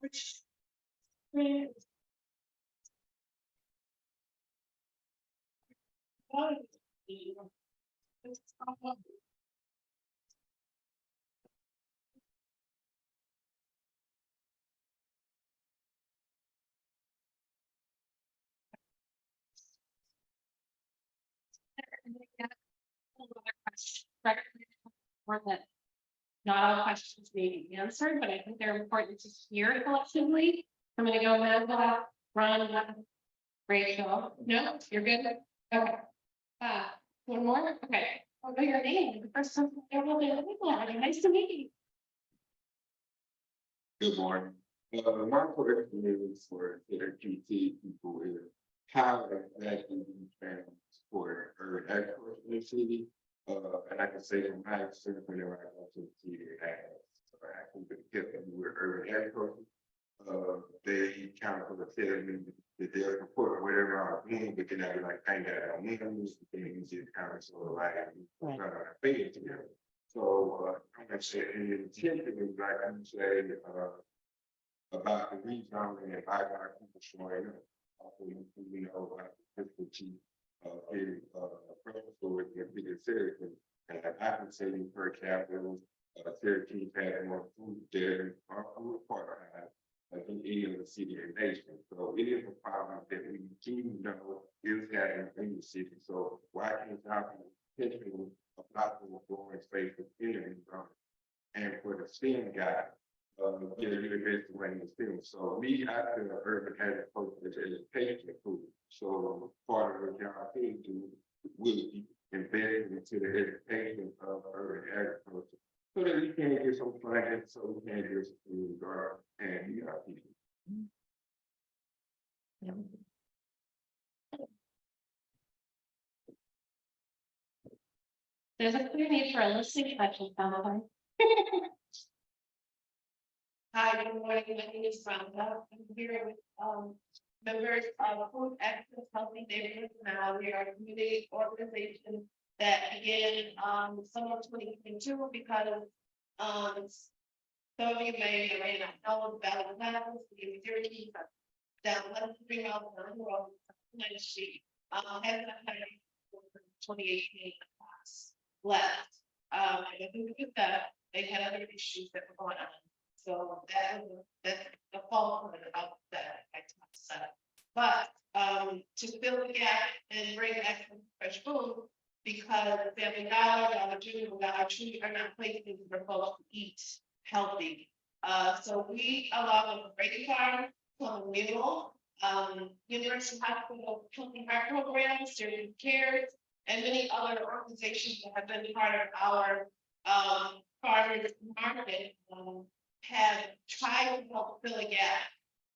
which Or that not all questions may be answered, but I think they're important to hear collectively. I'm gonna go Amanda, Ron, Rachel. No, you're good. Okay. One more, okay, I'll know your name, the first time I ever really nice to meet you. Good morning. My question is for LGBT people is how exactly you can support urban agriculture in the city? And I can say from my experience whenever I go to the city, I can get them with urban agriculture. They kind of tell me that they'll support whatever I'm doing, but then I be like, I ain't got it on me, I'm just things that kind of sort of like, pay it together. So, I'm gonna say, in particular, like I'm saying, about the rezoning and I got people showing up. You know, like the fiscal chief, principal with the biggest Syracuse. And I can say per capita, Syracuse had more food there, our food part than any other city in the nation. So it is a problem that we do know is happening in the city. So why can't y'all be intentional about the growing space within the zone? And for the STEM guy, get a university running the STEM. So me, I feel urban agriculture is education food. So part of what y'all can do will be embedded into the education of urban agriculture. So that we can get some funding, so we can get some food garden and people. There's a clear need for a listening section, someone. Hi, good morning, my name is Rhonda. I'm here with, members of Food Access Healthy Neighborhoods Now. We are a community organization that began, summer of 2022 because, some of you may not know about the Panelists, the Syracuse, down 3 miles down the road, Main Street, has not had a 2018 class left. And I think because of that, they had other issues that were going on. So that's the fault of that. But to fill the gap and bring back some fresh food, because Family Dollar, Dollar General, Dollar Tree are not places for folks to eat healthy. So we allow them to break farm, come meal, University Hospital Healthy Heart Programs, Student Cares, and many other organizations that have been part of our farmers market have tried to help fill a gap.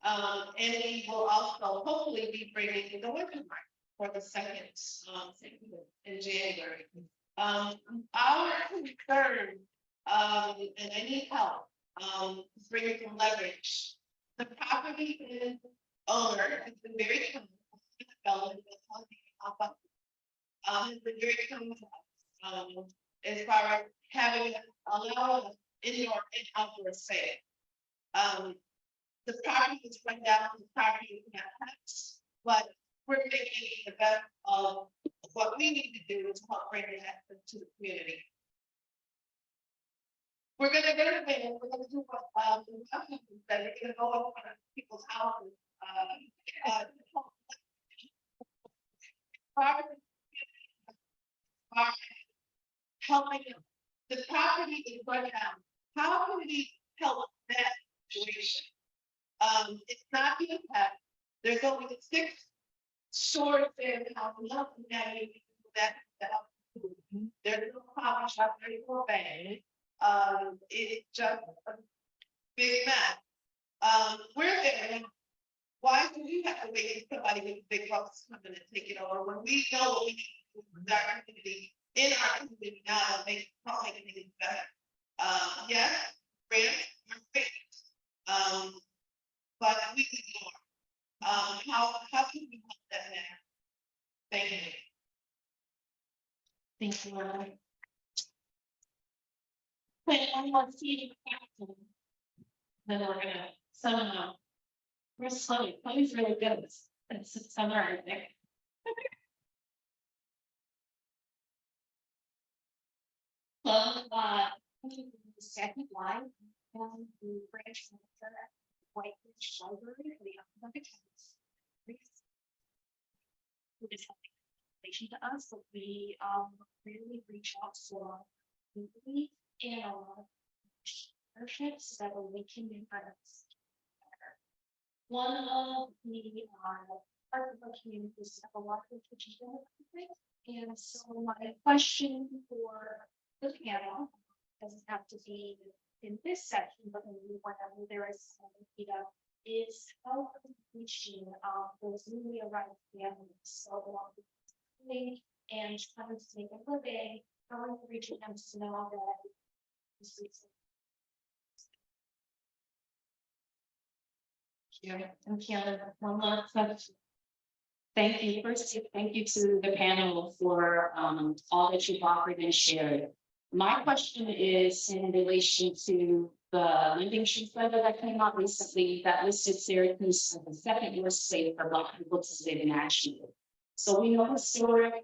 And we will also hopefully be bringing the winter market for the second in January. Our concern, and I need help, bringing some leverage. The property is owner has been very kind. Has been very kind to us, as far as having allowed indoor and outdoor sale. The property is run down, the property is not touched, but we're making the best of what we need to do to help bring that to the community. We're gonna renovate it, we're gonna do what that we're gonna go over people's houses. Helping the property is run down. How can we help that situation? It's not being kept. There's only 6 stores there now. Nothing that there's no coffee shop, there's no bank. It's just a big mess. We're there. Why do we have to wait for somebody with big bucks to come in and take it over when we know what we need to do with our community in our community now to make things better? Yes, grants are great. But we need more. How can we help that now? Thank you. Thank you, Laura. But I want to see you. Then we're gonna somehow. We're slow. Chloe's really good at this. It's summarizing. So, the second line, the branch manager at White Ridge Library for the academic house. Who is having information to us, so we really reach out to community and a lot of partnerships that we can make us better. One of the part of our communities have a lot of kitchen. And so my question for the panel doesn't have to be in this section, but maybe whenever there is some, is how reaching those newly arrived families so along with and trying to make a living, how are you reaching them to know that this is one last question. Thank you. First, thank you to the panel for all that you've offered and shared. My question is in relation to the lending sheet letter that came out recently that listed Syracuse as the second worst state for Black people to live in action. So we know historic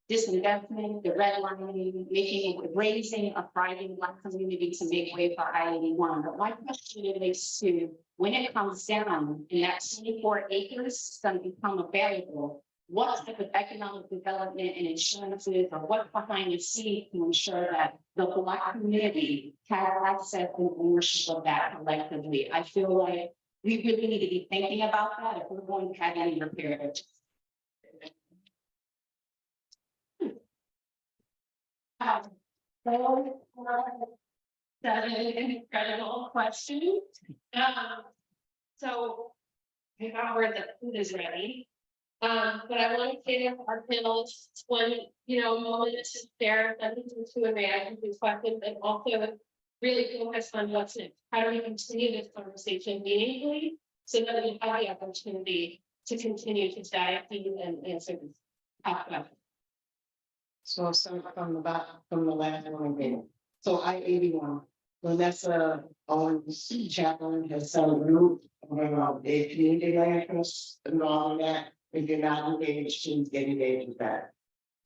disinvestment, the redlining, raising a thriving Black community to make way for I81. But my question relates to when it comes down and that 24 acres is going to become available, what type of economic development and insurances or what's behind the scenes to ensure that the Black community has access and ownership of that collectively? I feel like we really need to be thinking about that if we're going to have any repair. That's an incredible question. So we've got word that food is ready. But I want to give our panelists one, moment to share something to imagine these questions and also really focus on what's next. How do we continue this conversation meaningfully so that we have the opportunity to continue to dive in and answer these questions. So I'll start from the bottom, from the last one again. So I81, Vanessa Owens, Jaqueline has some group around the community land trust and all of that. If you're not engaged, please get engaged with that.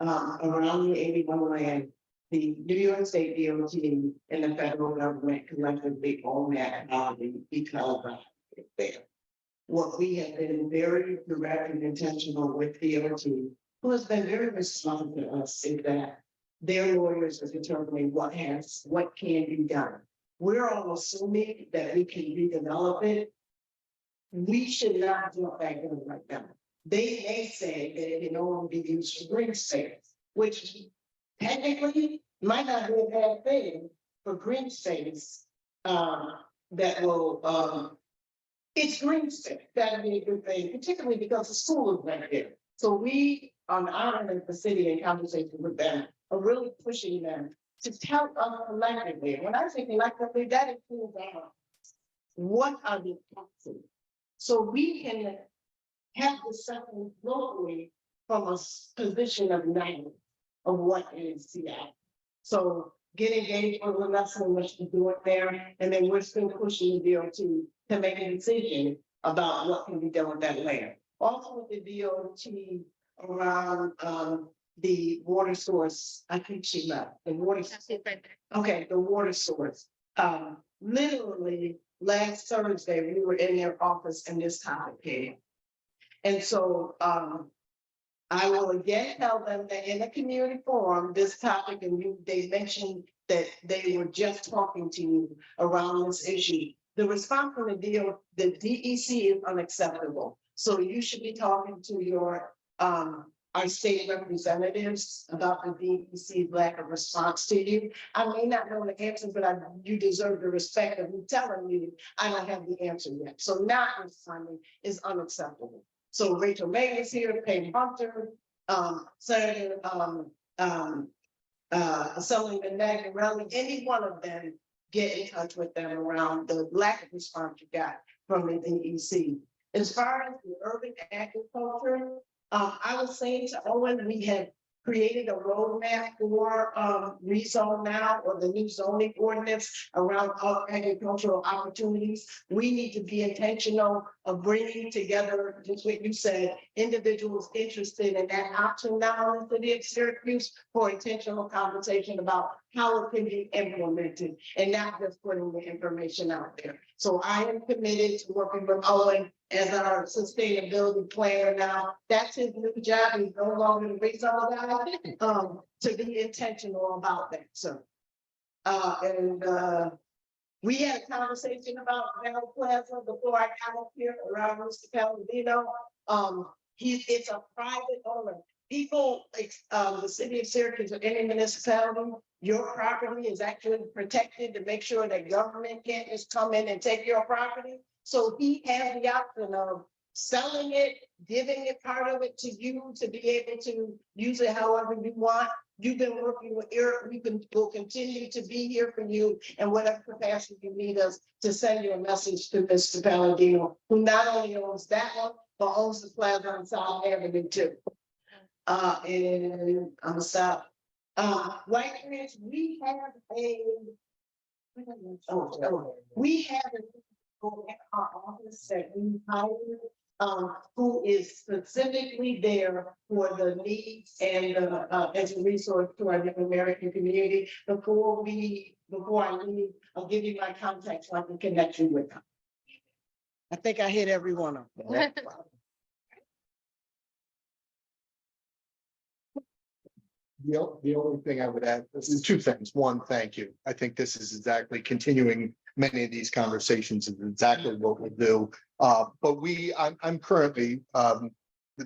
Around the 81 land, the New York State DOT and the federal government collectively own that property because of it there. What we have been very direct and intentional with DOT, who has been very responsive to us, is that their lawyers are determining what can be done. We're all assuming that we can redevelop it. We should not do that right now. They say that it can only be used for green space, which technically might not be a bad thing for green space. That will it's green space. That'd be a good thing, particularly because the school is right there. So we on our end of the city in conversation with them are really pushing them to tell us collectively. When I say collectively, that includes what are the taxes, so we can have the second locally from a position of knowledge of what is Seattle. So get engaged with Vanessa and what you do it there, and then we're still pushing the DOT to make a decision about what can be done with that land. Also with the DOT around the water source, I think she left, the water. Okay, the water source. Literally last Thursday, we were in their office and this topic came. And so I will again tell them that in a community forum, this topic, and they mentioned that they were just talking to you around this issue. The response from the DEC is unacceptable. So you should be talking to your our state representatives about the DEC's lack of response to you. I may not know the answer, but you deserve the respect of me telling you I don't have the answer yet. So not responding is unacceptable. So Rachel May is here, Payne Hunter, Senator Assemblyman Nagarelli, any one of them, get in touch with them around the lack of response you got from the DEC. As far as the urban agriculture, I was saying to Owen, we have created a roadmap for ReZone now, or the new zoning ordinance around agricultural opportunities. We need to be intentional of bringing together, just what you said, individuals interested in that option now in the city of Syracuse for intentional conversation about how it can be implemented and not just putting the information out there. So I am committed to working with Owen as our sustainability planner now. That's his new job. He's no longer the ReZone guy, to be intentional about that. So, we had a conversation about Bell Plaza before I got up here around Mr. Palladino. It's a private owner. People, the city of Syracuse or any municipality, your property is actually protected to make sure that government can't just come in and take your property. So he has the option of selling it, giving it part of it to you to be able to use it however you want. You've been working with Eric, will continue to be here for you in whatever capacity you need us to send you a message to Mr. Palladino, who not only owns that one, but owns the plaza on South Avenue too. And I'm sorry. White Ridge, we have we have our office that we hired, who is specifically there for the needs and, as a resource to our Native American community. Before I leave, I'll give you my contact so I can connect you with them. I think I hit every one of them. The only thing I would add is two things. One, thank you. I think this is exactly continuing many of these conversations is exactly what we do. But I'm currently the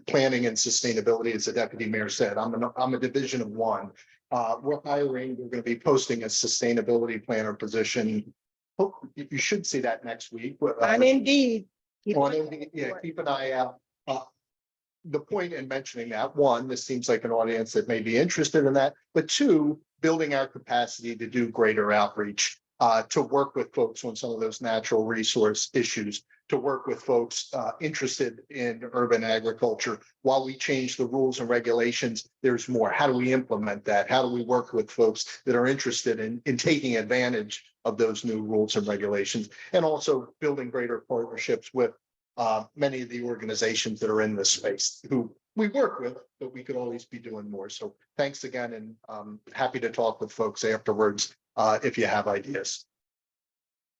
planning and sustainability, as the deputy mayor said. I'm a division of one. We're hiring, we're going to be posting a sustainability planner position. You should see that next week. And indeed. Yeah, keep an eye out. The point in mentioning that, one, this seems like an audience that may be interested in that, but two, building our capacity to do greater outreach, to work with folks on some of those natural resource issues, to work with folks interested in urban agriculture. While we change the rules and regulations, there's more. How do we implement that? How do we work with folks that are interested in taking advantage of those new rules and regulations? And also building greater partnerships with many of the organizations that are in this space who we work with, but we could always be doing more. So thanks again, and happy to talk with folks afterwards if you have ideas.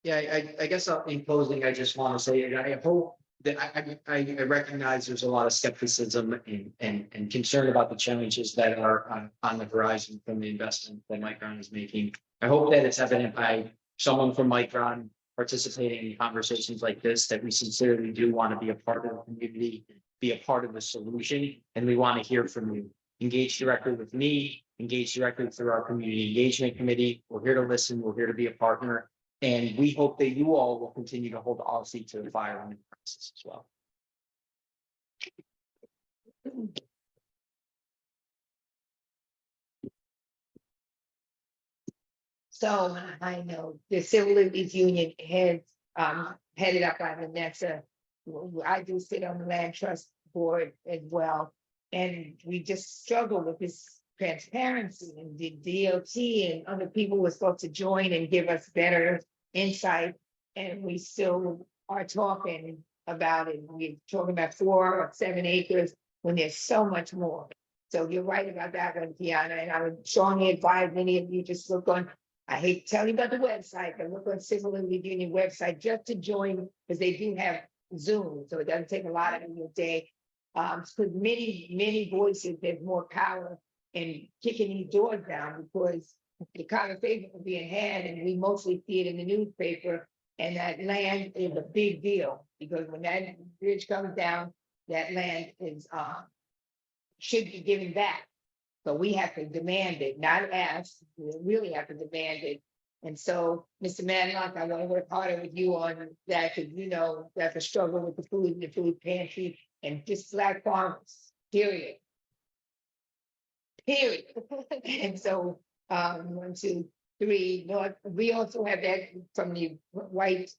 Yeah, I guess in closing, I just want to say, I hope that I recognize there's a lot of skepticism and concern about the challenges that are on the horizon from the investment that Micron is making. I hope that it's evident by someone from Micron participating in conversations like this, that we sincerely do want to be a part of the community, be a part of the solution, and we want to hear from you. Engage directly with me, engage directly through our community engagement committee. We're here to listen, we're here to be a partner, and we hope that you all will continue to hold all feet to the fire in the process as well. So I know the Civil Liberties Union has headed up by Vanessa. I do sit on the land trust board as well. And we just struggle with this transparency, and the DOT and other people were supposed to join and give us better insight. And we still are talking about it. We're talking about 4 or 7 acres when there's so much more. So you're right about that one, Tiana, and I would strongly advise many of you just look on, I hate to tell you about the website, but look on Civil Liberties Union website just to join, because they do have Zoom, so it doesn't take a lot of your day. Because many voices, there's more power in kicking these doors down, because the conversation is being had, and we mostly see it in the newspaper. And that land is a big deal, because when that bridge comes down, that land is should be given back. So we have to demand it, not ask, we really have to demand it. And so, Mr. Manlock, I want to work harder with you on that, because you know that's a struggle with the food and the food pantry and just Black farmers, period. And so 1, 2, 3, North, we also have that from the white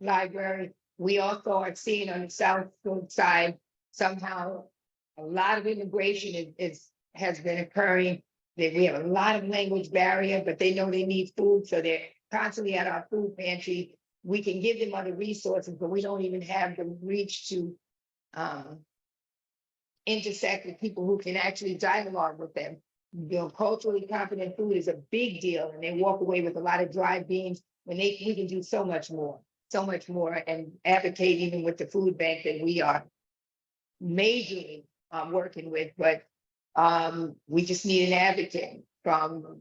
library. We also are seeing on the south side somehow a lot of immigration has been occurring. That we have a lot of language barrier, but they know they need food, so they're constantly at our food pantry. We can give them other resources, but we don't even have the reach to intersect with people who can actually dialogue with them. You know, culturally competent food is a big deal, and they walk away with a lot of dry beans when we can do so much more, and advocate even with the food bank that we are majorly working with, but we just need an advocate from,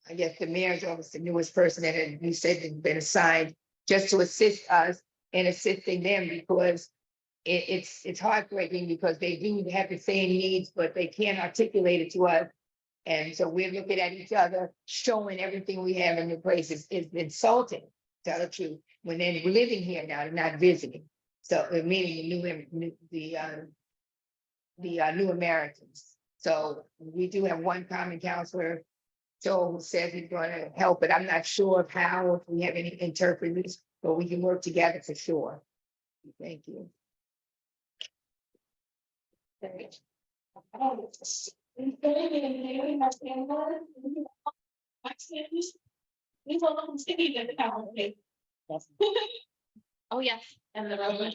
I guess, the mayor's office, the newest person that you said has been assigned just to assist us in assisting them, because it's heartbreaking because they do have the same needs, but they can't articulate it to us. And so we're looking at each other, showing everything we have in the place. It's insulting, to tell the truth, when they're living here now, they're not visiting. So, meaning the new Americans. So we do have one common counselor, Joe, who says he's gonna help, but I'm not sure of how, if we have any interpreters, but we can work together for sure. Thank you. Oh, yes, and the road.